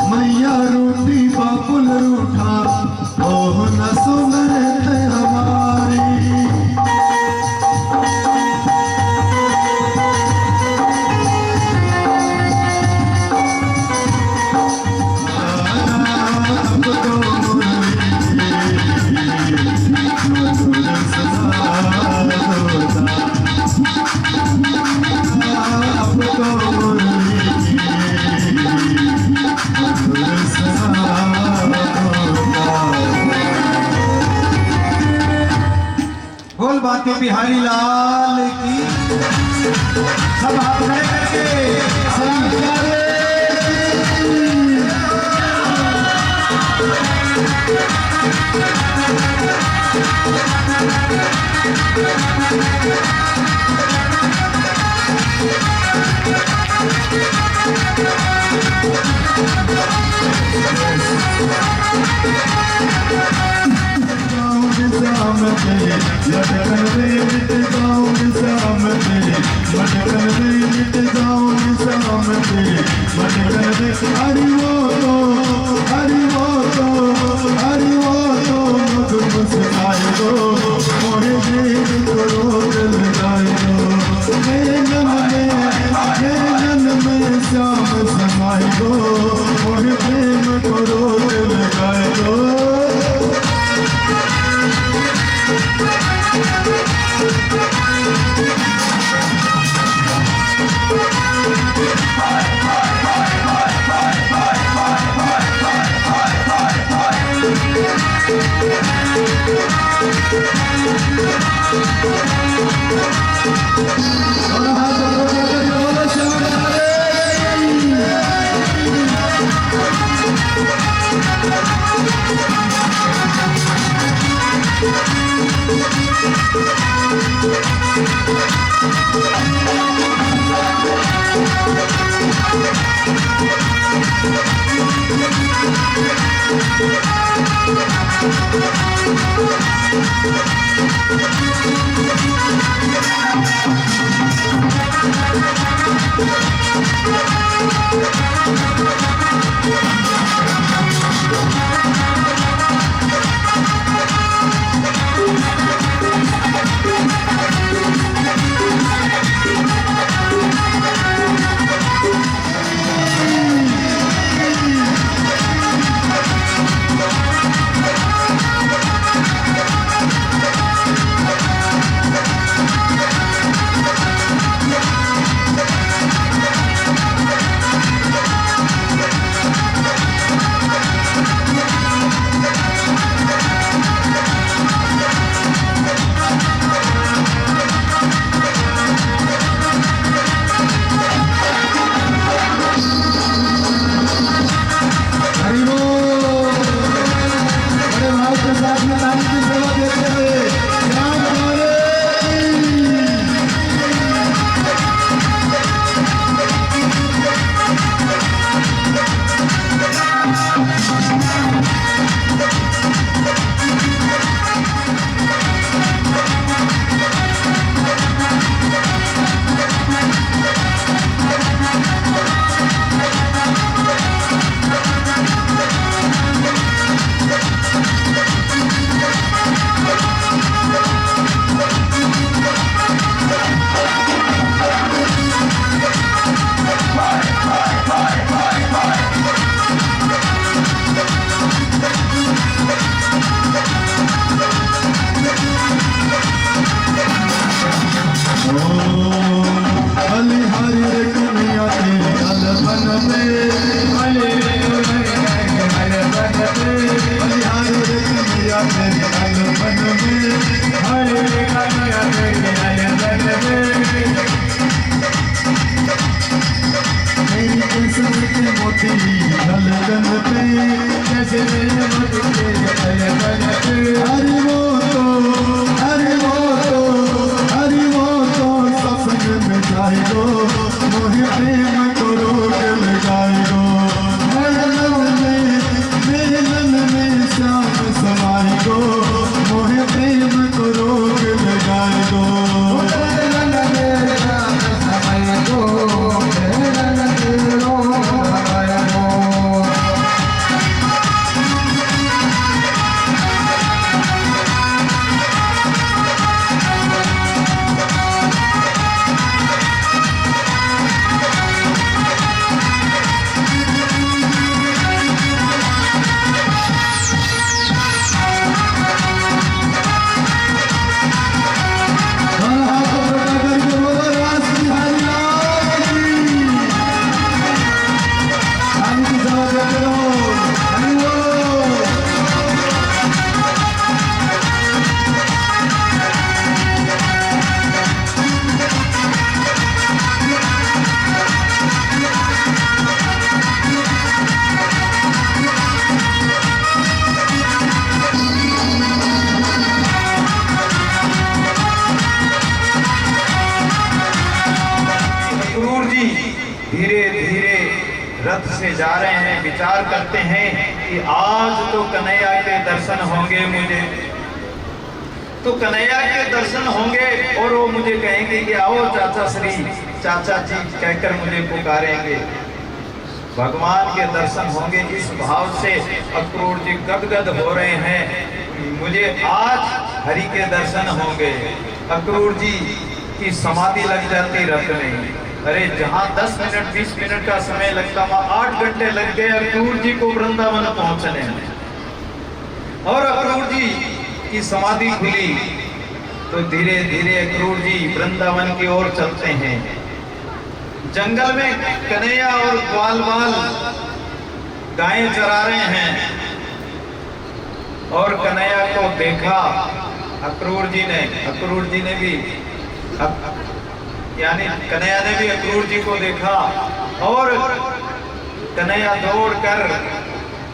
मैया रूठी बापुल रूठा ओह न सुनते हमारी। अब तो मुरली की मधुर सुना होता। अब तो मुरली की मधुर सुना होता। बोल बातें बिहारी लाल की। सब हाथ खड़े करके सलाम करें। लटकन रे मिट जाऊं सामने। लटकन रे मिट जाऊं सामने। लटकन रे हरि वो तो हरि वो तो हरि वो तो मधुर मुस्काए दो। मोरे दिल को रोज लगाए दो। मेरे मन में श्याम समाए दो। मोरे प्रेम को रोज लगाए दो। हरे कालिया तेरी आयतन में मेरी किस्मत के मोती धड़कन पे जैसे मेरे मन के धड़कन पे हरि वो तो सपने में जाएगो मोहे प्रेम को रोक ले जाएगो मेरे मन में श्याम समाएगो मोहे प्रेम को रोक ले जाएगो धीरे धीरे रथ से जा रहे हैं, विचार करते हैं कि आज तो कन्हैया के दर्शन होंगे मुझे, तो कन्हैया के दर्शन होंगे और वो मुझे कहेंगे कि आओ चाचा श्री, चाचा जी कहकर मुझे पुकारेंगे। भगवान के दर्शन होंगे, इस भाव से अक्रूर जी गदगद हो रहे हैं, मुझे आज हरि के दर्शन होंगे। अक्रूर जी की समाधि लग जाती रथ में। अरे जहाँ 10 मिनट 20 मिनट का समय लगता वहां 8 घंटे लग गए अक्रूर जी को वृंदावन पहुंचने में। और अक्रूर जी की समाधि खुली तो धीरे धीरे अक्रूर जी वृंदावन की ओर चलते हैं। जंगल में कन्हैया और ग्वाल बाल गायें चरा रहे हैं और कन्हैया को देखा अक्रूर जी ने भी यानी कन्हैया ने भी अक्रूर जी को देखा और कन्हैया दौड़कर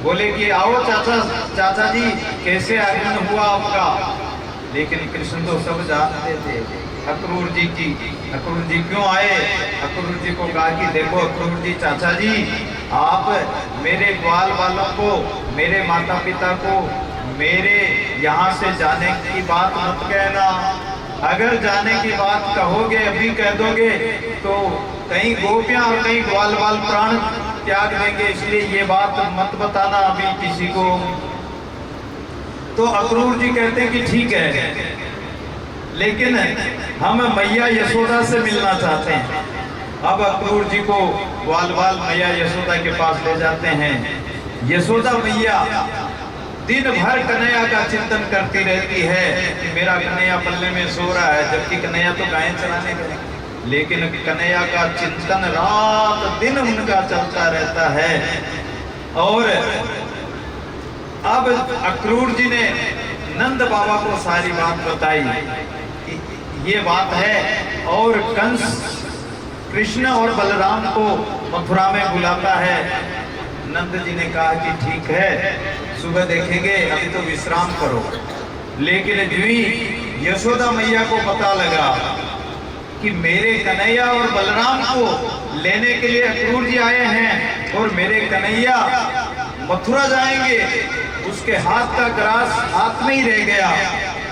बोले कि आओ चाचा जी कैसे आगमन हुआ आपका। लेकिन कृष्ण तो सब जानते थे अक्रूर जी क्यों आए। अक्रूर जी को कहा कि देखो अक्रूर जी, चाचा जी आप मेरे ग्वाल वालों को, मेरे माता पिता को मेरे यहाँ से जाने की बात मत कहना। अगर जाने की बात कहोगे, अभी कह दोगे तो कहीं गोपियां और कहीं ग्वाल बाल प्राण त्याग देंगे, इसलिए ये बात मत बताना अभी किसी को। तो अक्रूर जी कहते हैं कि ठीक है, लेकिन हम मैया यशोदा से मिलना चाहते हैं। अब अक्रूर जी को ग्वाल बाल मैया यशोदा के पास ले जाते हैं। यशोदा मैया दिन भर कन्हैया का चिंतन करती रहती है कि मेरा कन्हैया पल्ले में सो रहा है, जबकि कन्हैया तो गायें चराने गए। लेकिन कन्हैया का चिंतन रात दिन उनका चलता रहता है। और अब अक्रूर जी ने नंद बाबा को सारी बात बताई कि ये बात है, और कंस कृष्ण और बलराम को मथुरा में बुलाता है। नंद जी ने कहा कि ठीक है, सुबह देखेंगे, अभी तो विश्राम करो। लेकिन जुई यशोदा मैया को पता लगा कि मेरे कन्हैया और बलराम को लेने के लिए अक्रूर जी आए हैं और मेरे कन्हैया मथुरा जाएंगे, उसके हाथ का ग्रास हाथ में ही रह गया,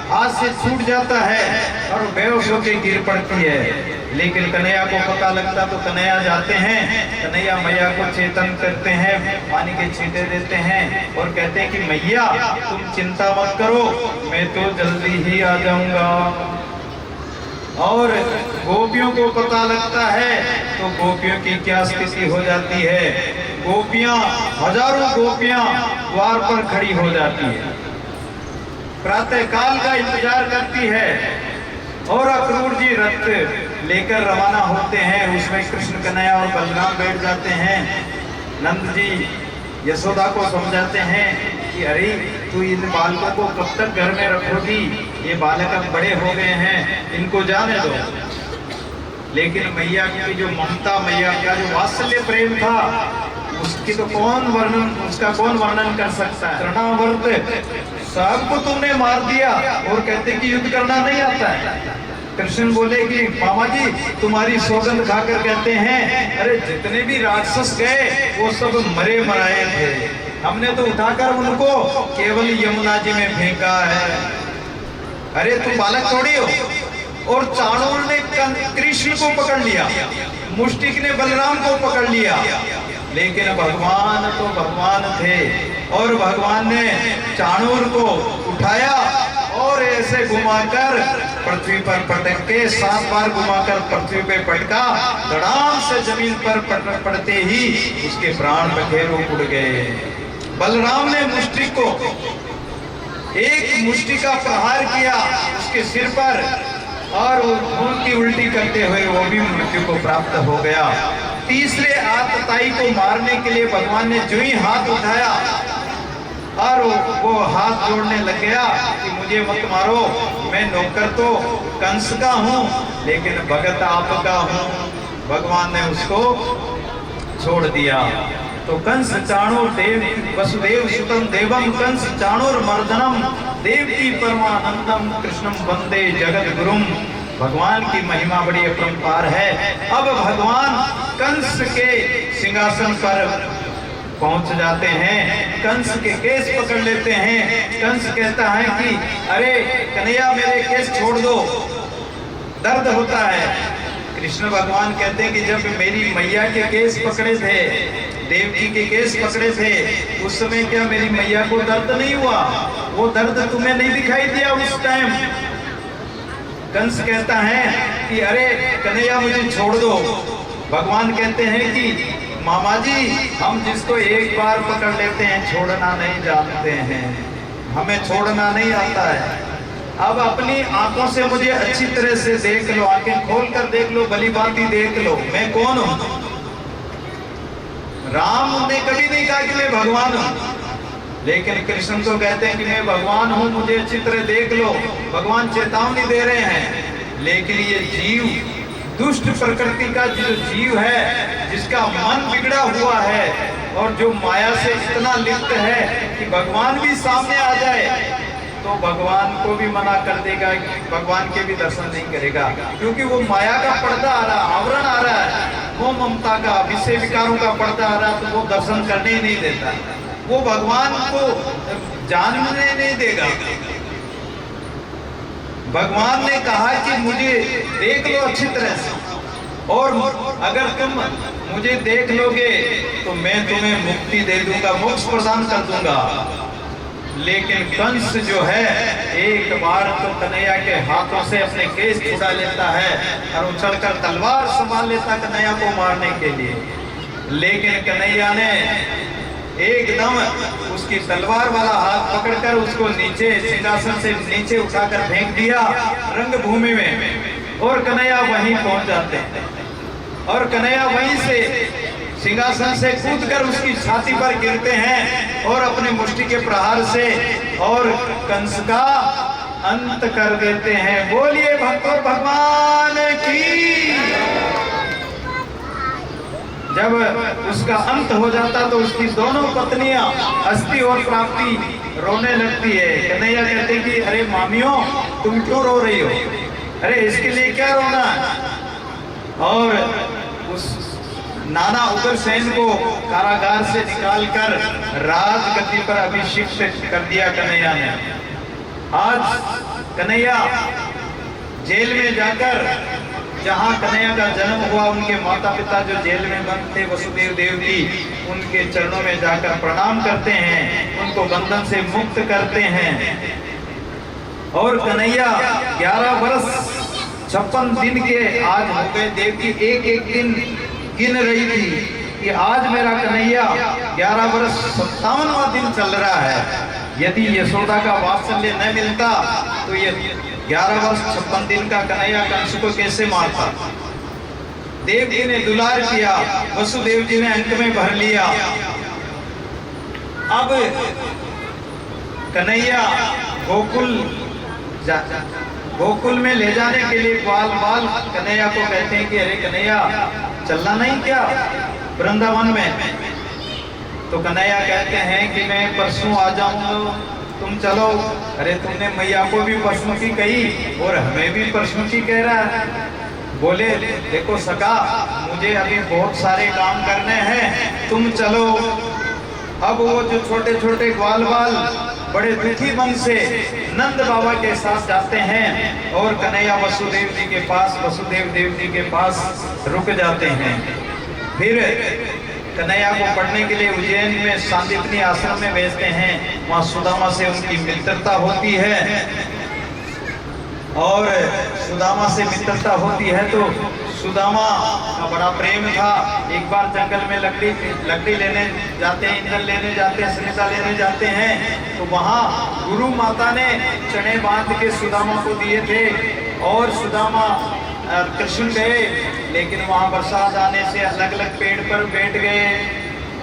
हाथ से छूट जाता है और बेहोश होकर गिर पड़ती है। लेकिन कन्हैया को पता लगता तो कन्हैया जाते हैं, कन्हैया मैया को चेतन करते हैं, पानी के छींटे देते हैं और कहते हैं कि मैया तुम चिंता मत करो, मैं तो जल्दी ही आ जाऊंगा। और गोपियों को पता लगता है तो गोपियों की क्या स्थिति हो जाती है। गोपियां, हजारों गोपियां द्वार पर खड़ी हो जाती है, प्रातः काल का इंतजार करती है। और अक्रूर जी रथ लेकर रवाना होते हैं, उसमें कृष्ण कन्हैया और बलराम बैठ जाते हैं। नंद जी यशोदा को समझाते हैं कि अरे तू इन बालकों को कब तक घर में रखोगी, ये बालक अब बड़े हो गए हैं, इनको जाने दो। लेकिन मैया की जो ममता, मैया का जो वात्सल्य प्रेम था, उसकी तो उसका कौन वर्णन कर सकता है। तृणावर्त सबको तुमने मार दिया और कहते कि युद्ध करना नहीं आता है। कृष्ण बोले कि मामा जी तुम्हारी सौगंध खाकर कहते हैं, अरे जितने भी राक्षस गए वो सब मरे मराए थे, हमने तो उठाकर उनको केवल यमुना जी में फेंका है। अरे तुम बालक थोड़ी हो। और चाणूर ने कृष्ण को पकड़ लिया, मुष्टिक ने बलराम को पकड़ लिया, लेकिन भगवान तो भगवान थे और भगवान ने चाणूर को उठाया और ऐसे घुमाकर पृथ्वी पर पटक के 7 बार घुमाकर पृथ्वी पे पटका। धड़ाम से जमीन पर पड़ते ही उसके प्राण बखेरो उड़ गए। बलराम ने मुष्टिक को एक मुष्टि का प्रहार किया उसके सिर पर और वो खून की उल्टी करते हुए वो भी मृत्यु को प्राप्त हो गया। तीसरे आतताई को मारने के लिए भगवान ने जो ही हाथ उठाया और वो हाथ जोड़ने लग गया कि मुझे मत मारो, मैं नौकर तो कंस का हूँ लेकिन भगत आपका हूँ। भगवान ने उसको छोड़ दिया। तो कंस चाणूर देव वसुदेव सुतम देवम कंस चाणूर मर्दनम देवकी परमानंदम कृष्णम वंदे जगत गुरुम। भगवान की महिमा बड़ी अपरंपार है। अब भगवान कंस के सिंहासन पर पहुंच जाते हैं, कंस के केस पकड़ लेते हैं। कंस कहता है कि अरे कन्हैया मेरे केस छोड़ दो, दर्द होता है। कृष्ण भगवान कहते हैं कि जब मेरी मैया के केस पकड़े थे, देवकी के केस पकड़े थे, उस समय क्या मेरी मैया को दर्द नहीं हुआ? वो दर्द तुम्हें नहीं दिखाई दिया उस टाइम? कंस कहता है कि अरे कन्हैया मुझे छोड़ दो। भगवान कहते हैं कि मामा जी हम जिसको एक बार पकड़ लेते हैं छोड़ना नहीं जानते हैं, हमें छोड़ना नहीं आता है। अब अपनी आंखों से मुझे अच्छी तरह से देख लो, आंखें खोल कर देख लो, भली भांति देख लो मैं कौन हूं। राम ने कभी नहीं कहा कि मैं भगवान हूं, लेकिन कृष्ण तो कहते हैं कि मैं भगवान हूं, मुझे अच्छी तरह देख लो। भगवान चेतावनी दे रहे हैं। लेकिन ये जीव, दुष्ट प्रकृति का जो जीव है, जिसका मन बिगड़ा हुआ है और जो माया से इतना लिप्त है कि भगवान भी सामने आ जाए तो भगवान को भी मना कर देगा, भगवान के भी दर्शन नहीं करेगा, क्योंकि वो माया का पर्दा आ रहा, आवरण आ रहा है, वो ममता का, विषय विकारों का पर्दा आ रहा, तो वो दर्शन करने ही नहीं देता, वो भगवान को जानने नहीं देगा। भगवान ने कहा कि मुझे देख लो अच्छी तरह से, और अगर तुम मुझे देख लोगे तो मैं तुम्हें मुक्ति दे दूंगा, मोक्ष प्रदान कर दूंगा। लेकिन कंस जो है एक बार तो कन्हैया के हाथों से अपने केस छुड़ा लेता है और उछलकर तलवार संभाल लेता कन्हैया को मारने के लिए। लेकिन कन्हैया ने एकदम उसकी तलवार वाला हाथ पकड़कर उसको नीचे सिंहासन से नीचे उठाकर फेंक दिया रंगभूमि में, और कन्हैया वहीं पहुंच जाते हैं। और कन्हैया वहीं से सिंहासन से कूदकर उसकी छाती पर गिरते हैं और अपने मुष्टि के प्रहार से और कंस का अंत कर देते हैं। बोलिए भक्तों भगवान की। जब उसका अंत हो जाता तो उसकी दोनों पत्नियां अस्थि और प्राप्ति रोने लगती है। कन्हैया कहते कि अरे मामियों तुम क्यों रो रही हो? अरे इसके लिए क्या रोना? और उस नाना उग्रसेन को कारागार से निकालकर राजगद्दी पर अभिषिक्त कर दिया कन्हैया ने। आज कन्हैया जेल में जाकर, जहां कन्हैया का जन्म हुआ, उनके माता पिता जो जेल में बंद थे वसुदेव देवकी, उनके चरणों में जाकर प्रणाम करते हैं, उनको बंधन से मुक्त करते हैं। और कन्हैया 11 वर्ष 56 दिन के आज हो गए। देवकी एक एक दिन गिन रही थी कि आज मेरा कन्हैया 11 वर्ष 57वां दिन चल रहा है। यदि यशोदा का वात्सल्य न मिलता तो ये 11 वर्ष 56 दिन का कन्हैया कंस को कैसे मारता? देवकी ने दुलार किया, वसुदेव जी ने अंक में भर लिया। अब कन्हैया गोकुल गोकुल में ले जाने के लिए ग्वाल बाल कन्हैया को कहते हैं कि अरे कन्हैया चलना नहीं क्या वृंदावन में। तो कन्हैया कहते हैं कि मैं परसों आ जाऊंगा, तुम चलो। अरे तुमने मैया को भी परसों की कही और हमें भी परसों की कह रहा है। बोले देखो सका, मुझे अभी बहुत सारे काम करने हैं, तुम चलो। अब वो जो छोटे छोटे ग्वाल बाल बड़े दुखी मन से नंद बाबा के साथ जाते हैं और कन्हैया वसुदेव जी के पास, वसुदेव देव जी के पास रुक जाते हैं। फिर कन्हैया को पढ़ने के लिए उज्जैन में सांदीपनी आश्रम में भेजते हैं। वहाँ सुदामा से उनकी मित्रता होती है और सुदामा से मित्रता होती है तो सुदामा का बड़ा प्रेम था। एक बार जंगल में लकड़ी लेने जाते हैं, ईंधन लेने जाते हैं, सरिता लेने जाते हैं, तो वहाँ गुरु माता ने चने बांध के सुदामा को दिए थे और सुदामा कृष्ण गए, लेकिन वहाँ बरसात आने से अलग अलग पेड़ पर बैठ गए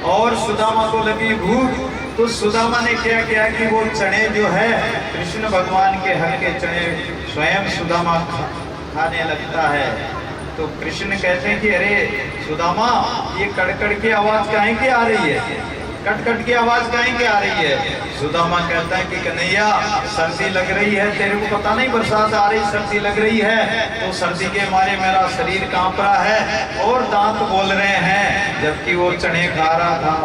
और सुदामा को लगी भूख। तो सुदामा ने क्या किया कि वो चने जो है कृष्ण भगवान के हल्के चने स्वयं सुदामा खाने लगता है। तो कृष्ण कहते हैं कि अरे सुदामा, ये कड़कड़ की आवाज काहे की आ रही है, कट की आवाज काहे की आ रही है। सुदामा कहता है कि कन्हैया सर्दी लग रही है, तेरे को पता नहीं बरसात आ रही, सर्दी लग रही है, तो सर्दी के मारे मेरा शरीर कांप रहा है और दांत बोल रहे हैं, जबकि वो चने खा रहा था।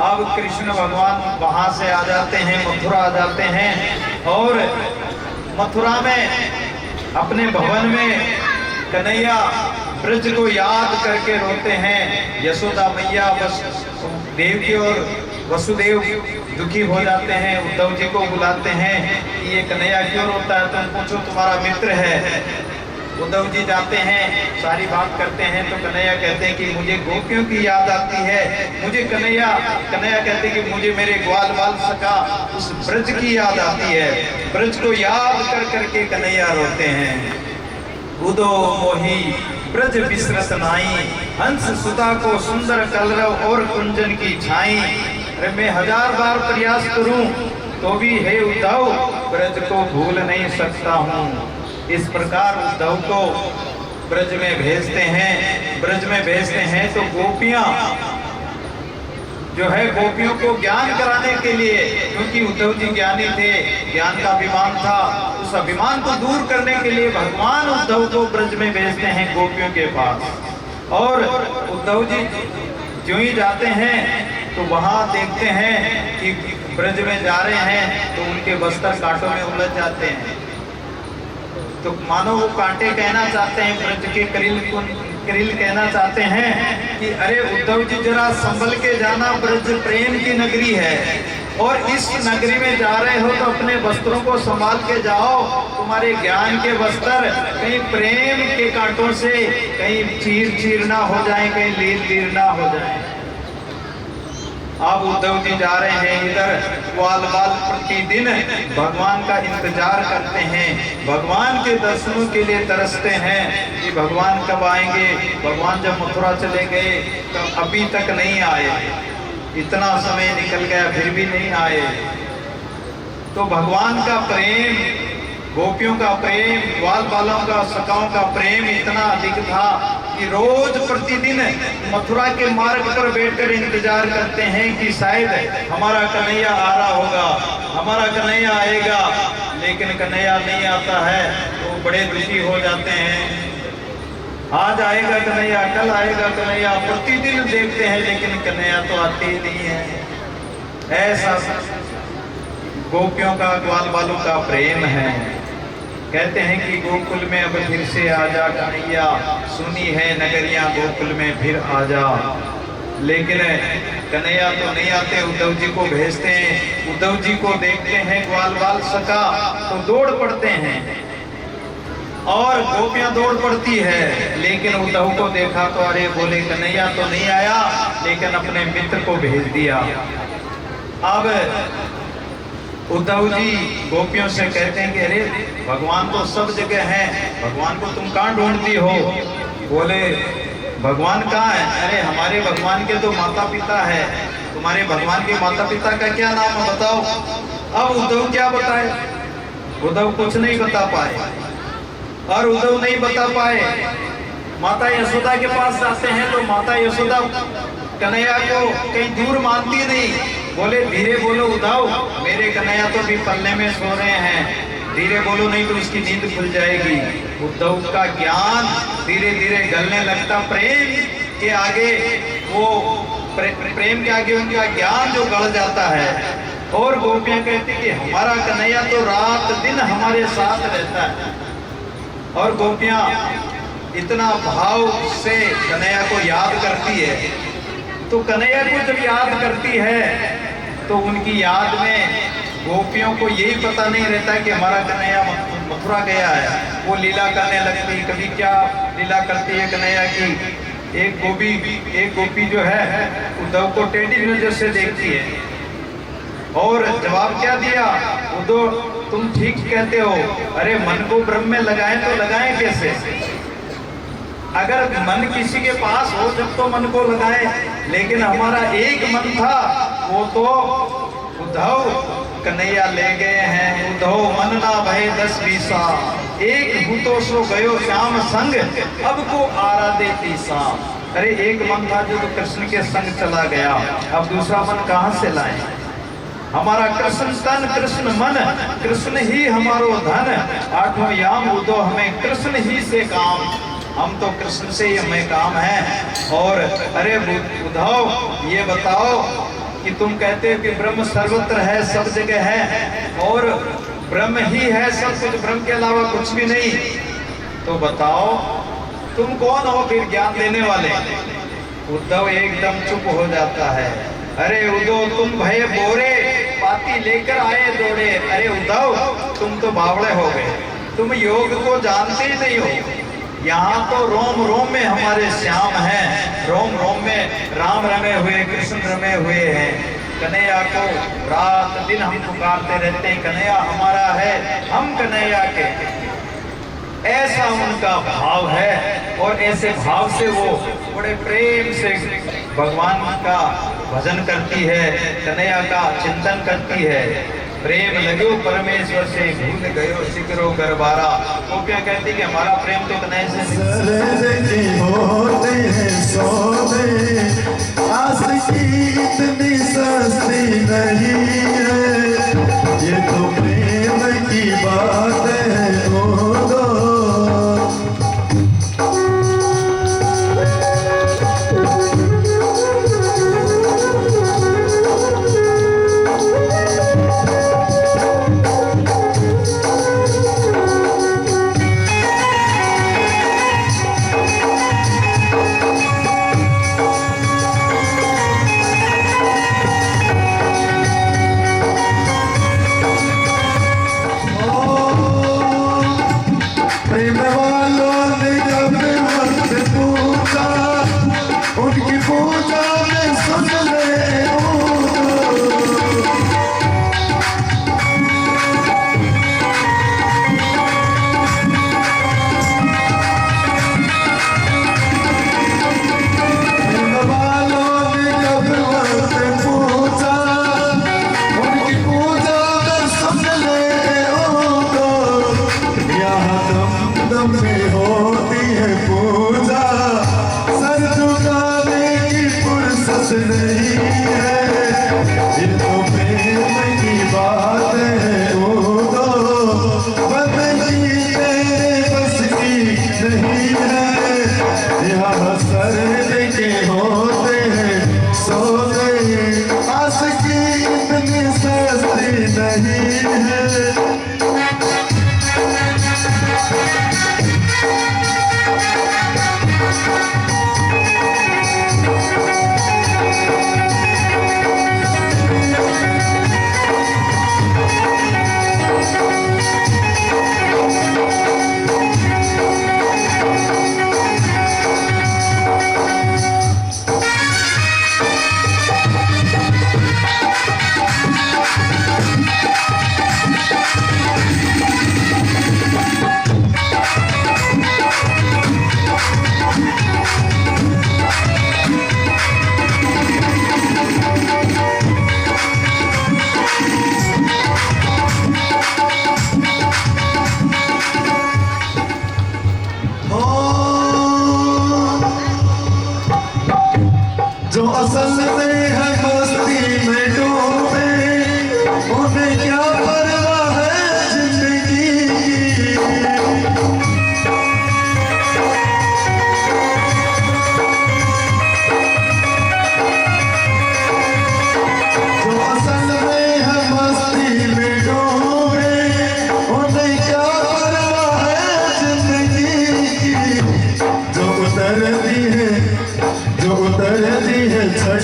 अब कृष्ण भगवान वहां से आ जाते हैं, मथुरा आ जाते हैं और मथुरा में अपने भवन में कन्हैया ब्रज को याद करके रोते हैं। यशोदा मैया देवकी और वसुदेव दुखी हो जाते हैं, उद्धव जी को बुलाते हैं कि ये कन्हैया क्यों रोता है, तुम पूछो, तुम्हारा मित्र है। उद्धव जी जाते हैं, सारी बात करते हैं, तो कन्हैया कहते हैं कि मुझे गोपियों की याद आती है, मुझे कन्हैया कहते हैं कि मुझे मेरे ग्वाल बाल सका उस ब्रज की याद आती है। ब्रज को याद कर करके कन्हैया रोते हैं। उदो मोही ब्रज बिसरत नाई, हंस सुता को सुंदर कलरव और कुंजन की छाई। अरे मैं 1000 बार प्रयास करूं तो भी हे उद्धव ब्रज को भूल नहीं सकता हूं। इस प्रकार उद्धव को ब्रज में भेजते हैं तो गोपियां जो है गोपियों को ज्ञान कराने के लिए, क्योंकि उद्धव जी ज्ञानी थे, ज्ञान का अभिमान था, उस अभिमान को दूर करने के लिए भगवान उद्धव को ब्रज में भेजते हैं गोपियों के पास। और उद्धव जी जो ही जाते हैं तो वहां देखते हैं कि ब्रज में जा रहे हैं तो उनके बस्तर कांटों में उलझ जाते हैं। तो मानो वो कांटे कहना चाहते हैं, ब्रज के करील कहना चाहते हैं कि अरे उद्धव जी जरा संभल के जाना, ब्रज प्रेम की नगरी है और इस नगरी में जा रहे हो तो अपने वस्त्रों को संभाल के जाओ, तुम्हारे ज्ञान के वस्त्र कहीं प्रेम के कांटों से कहीं चीर ना हो जाए, कहीं लील ना हो जाए। अब उद्धव जी जा रहे हैं, इधर ग्वाल बाल प्रतिदिन भगवान का इंतजार करते हैं, भगवान के दर्शनों के लिए तरसते हैं कि भगवान कब आएंगे। भगवान जब मथुरा चले गए तो अभी तक नहीं आए, इतना समय निकल गया फिर भी नहीं आए। तो भगवान का प्रेम, गोपियों का प्रेम, ग्वाल बालों का, सखाओं का प्रेम इतना अधिक था कि रोज प्रतिदिन मथुरा के मार्ग पर बैठकर इंतजार करते हैं कि शायद हमारा कन्हैया आ रहा होगा, हमारा कन्हैया आएगा, लेकिन कन्हैया नहीं आता है तो बड़े दुखी हो जाते हैं। आज आएगा कन्हैया, कल आएगा कन्हैया, प्रतिदिन देखते हैं लेकिन कन्हैया तो आते ही नहीं है। ऐसा गोपियों का, ग्वाल बालों का प्रेम है। कहते हैं कि गोकुल में अब फिर से आजा कन्हैया, सुनी है नगरियां गोकुल में फिर आजा। लेकिन कन्हैया तो नहीं आते, उद्धव जी को भेजते हैं। उद्धव जी को देखते हैं ग्वाल बाल सखा तो दौड़ पड़ते हैं और गोपियां दौड़ पड़ती है, लेकिन उद्धव को देखा तो अरे बोले कन्हैया तो नहीं आया, लेकिन अपने मित्र को भेज दिया। अब उद्धव जी गोपियों से कहते हैं कि अरे भगवान तो सब जगह है, भगवान को तुम कहाँ ढूंढती हो। बोले भगवान कहाँ है। अरे हमारे भगवान के तो माता पिता है, तुम्हारे भगवान के माता पिता का क्या नाम है बताओ। अब उद्धव क्या बताए, उद्धव कुछ नहीं बता पाए। और उद्धव नहीं बता पाए, माता यशोदा के पास जाते हैं तो माता यशोदा कन्हैया को कहीं दूर मानती नहीं। बोले धीरे बोलो उद्धव, मेरे कन्हैया तो भी पल्ले में सो रहे हैं, धीरे बोलो नहीं तो उसकी नींद खुल जाएगी। उद्धव का ज्ञान धीरे धीरे गलने लगता, प्रेम के आगे वो प्रेम के आगे उनका ज्ञान जो गल जाता है। और गोपियां कहती कि हमारा कन्हैया तो रात दिन हमारे साथ रहता है। और गोपियां इतना भाव से कन्हैया को याद करती है। तो कन्हैया को जब याद करती है तो उनकी याद में गोपियों को यही पता नहीं रहता कि हमारा कन्हैया मथुरा गया है। वो लीला करने लगती, कभी क्या लीला करती है कन्हैया की। एक गोपी जो है उद्धव को टेढ़ी नजर से देखती है और जवाब क्या दिया, उद्धव तुम ठीक कहते हो, अरे मन को ब्रह्म में लगाएं तो लगाएं कैसे? अगर मन किसी के पास हो जब तो मन को लगाए, लेकिन हमारा एक मन था, वो तो उद्धव कन्हैया ले गए हैं। उद्धव मन ना भय 10-20, एक भूतो सो गयो श्याम संग, अब को आराधे तीसा। अरे एक मन था जो तो कृष्ण के संग चला गया, अब दूसरा मन कहां से लाए? हमारा कृष्ण तन कृष्ण मन, कृष्ण ही हमारो धन, आठों याम उद्धव हमें कृष्ण ही से काम, हम तो कृष्ण से ही हमें काम है। और अरे उद्धव ये बताओ कि तुम कहते हो कि ब्रह्म सर्वत्र है, सब जगह है, और ब्रह्म ही है सब कुछ, ब्रह्म के अलावा कुछ भी नहीं, तो बताओ तुम कौन हो फिर ज्ञान देने वाले? उद्धव एकदम चुप हो जाता है। अरे उद्धव तुम भय बोरे पाती लेकर आए दौड़े। अरे उद्धव तुम तो बावड़े हो गए, तुम योग को जानते ही नहीं हो। यहाँ तो रोम रोम में हमारे श्याम हैं, रोम रोम में राम रमे हुए, कृष्ण रमे हुए हैं। कन्हैया को रात दिन हम पुकारते रहते हैं, कन्हैया हमारा है, हम कन्हैया के। ऐसा उनका भाव है और ऐसे भाव से वो बड़े प्रेम से भगवान का भजन करती है, कन्हैया का चिंतन करती है। प्रेम लगो परमेश्वर से भूल गयो सिकरो गरबारा। गोपियां कहती कि हमारा प्रेम तो कन्हैया से होते हैं सोने, आस की इतनी सस्ती नहीं है, ये तो प्रेम की बात है।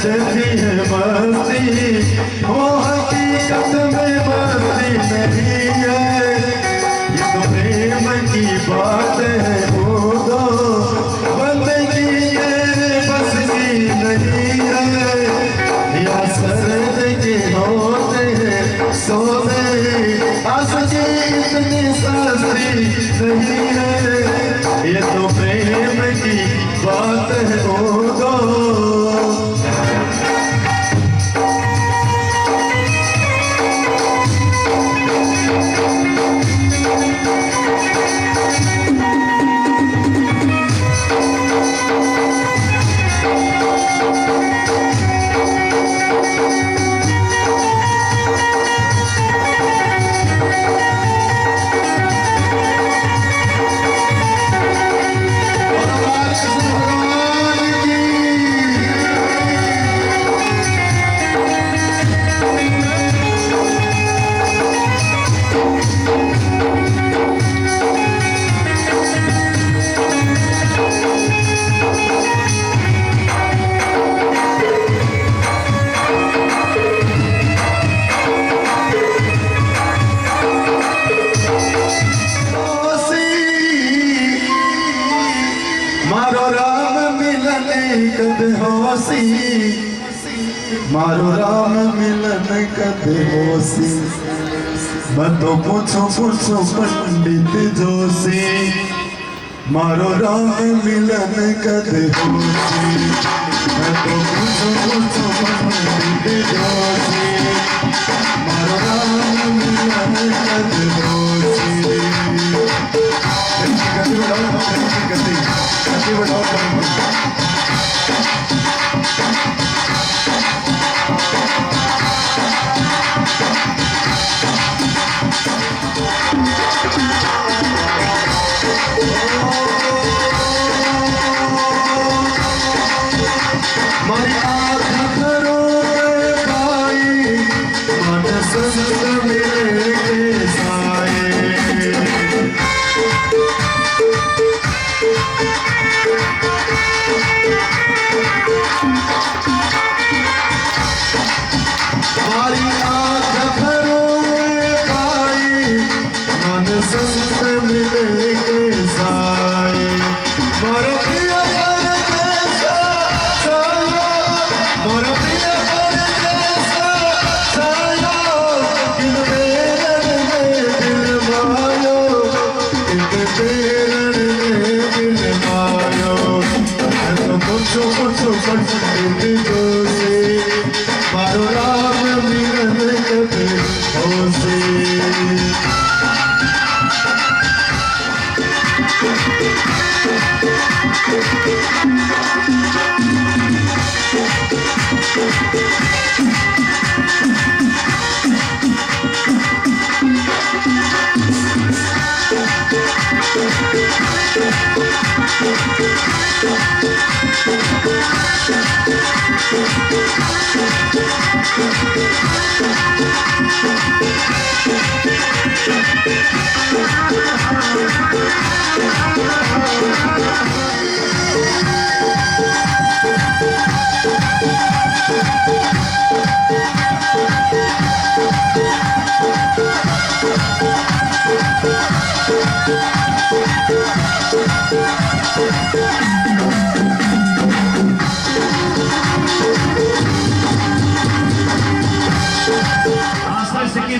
चढ़ती है मस्ती, वो हकीकत में मस्ती नहीं है। ये तो प्रेम की बात है, वो दो बंदगी ये बस की नहीं है। या सर्द के होते हैं सोने, आसकी इतनी सस्ती नहीं है। ये तो प्रेम की बात है, वो दो मारो राम मिलन कदे होसी। मैं तो पूछो पंडित जोशी, मारो राम मिलन कदे होसी। मैं तो पूछो पंडित जोशी, मारो राम मिलन कदे होसी। गति बढ़ाओ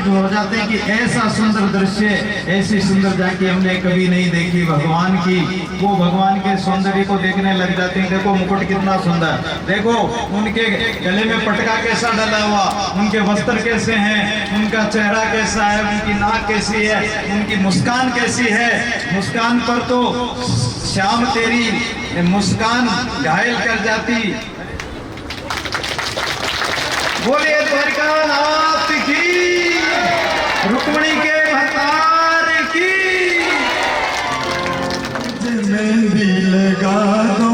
हो जाते हैं कि ऐसा सुंदर दृश्य, ऐसी सुंदर झांकी हमने कभी नहीं देखी भगवान की। वो भगवान के सौंदर्य को देखने लग जाते हैं। देखो मुकुट कितना सुंदर, देखो उनके गले में पटका कैसा डला हुआ, उनके वस्त्र कैसे हैं, उनका चेहरा कैसा है, उनकी नाक कैसी है, उनकी मुस्कान कैसी है। मुस्कान पर तो श्याम तेरी मुस्कान घायल कर जाती। बोलिए द्वारकानाथ की, रुक्मणी के भतार की। मेहंदी लगा दो,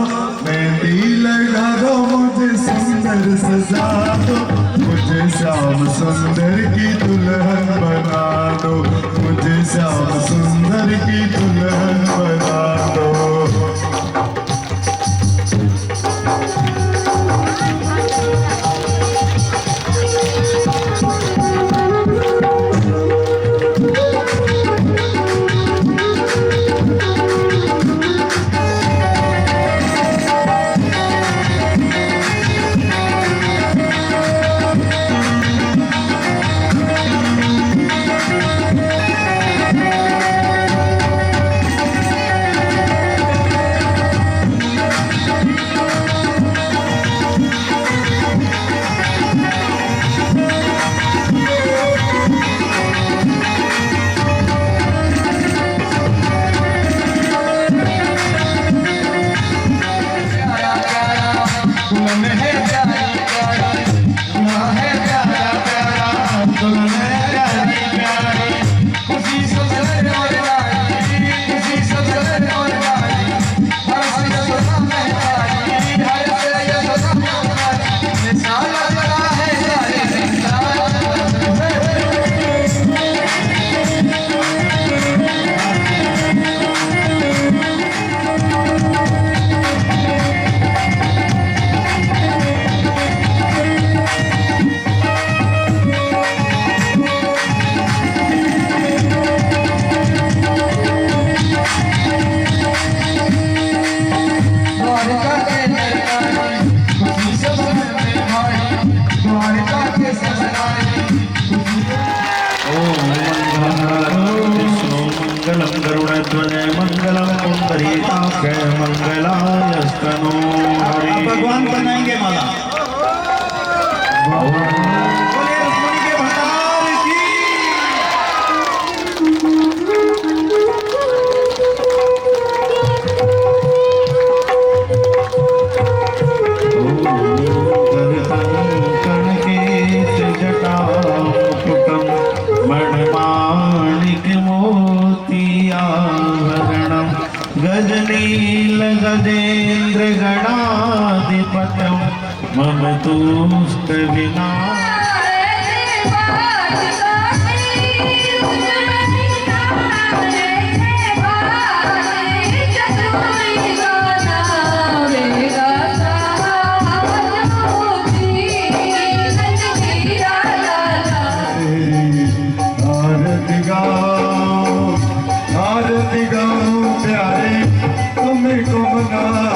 मेहंदी लगा दो, मुझे सुंदर सजा दो, मुझे श्याम सुंदर की दुल्हन बना दो, मुझे श्याम सुंदर की दुल्हन बना दो। गरुड़ध्वज मंगलम पुंडरीकाक्ष मंगलायस्तनो हरि। अब भगवान बनाएंगे माला। बोले रुक्मिणी के भंडार की। जटामुकुटं मणिमाणिक मोतियाभरणं गजनील गजेन्द्र गणाधिपतं मम तुष्ट विना आरती गाओ प्यारे तुम्हें को मना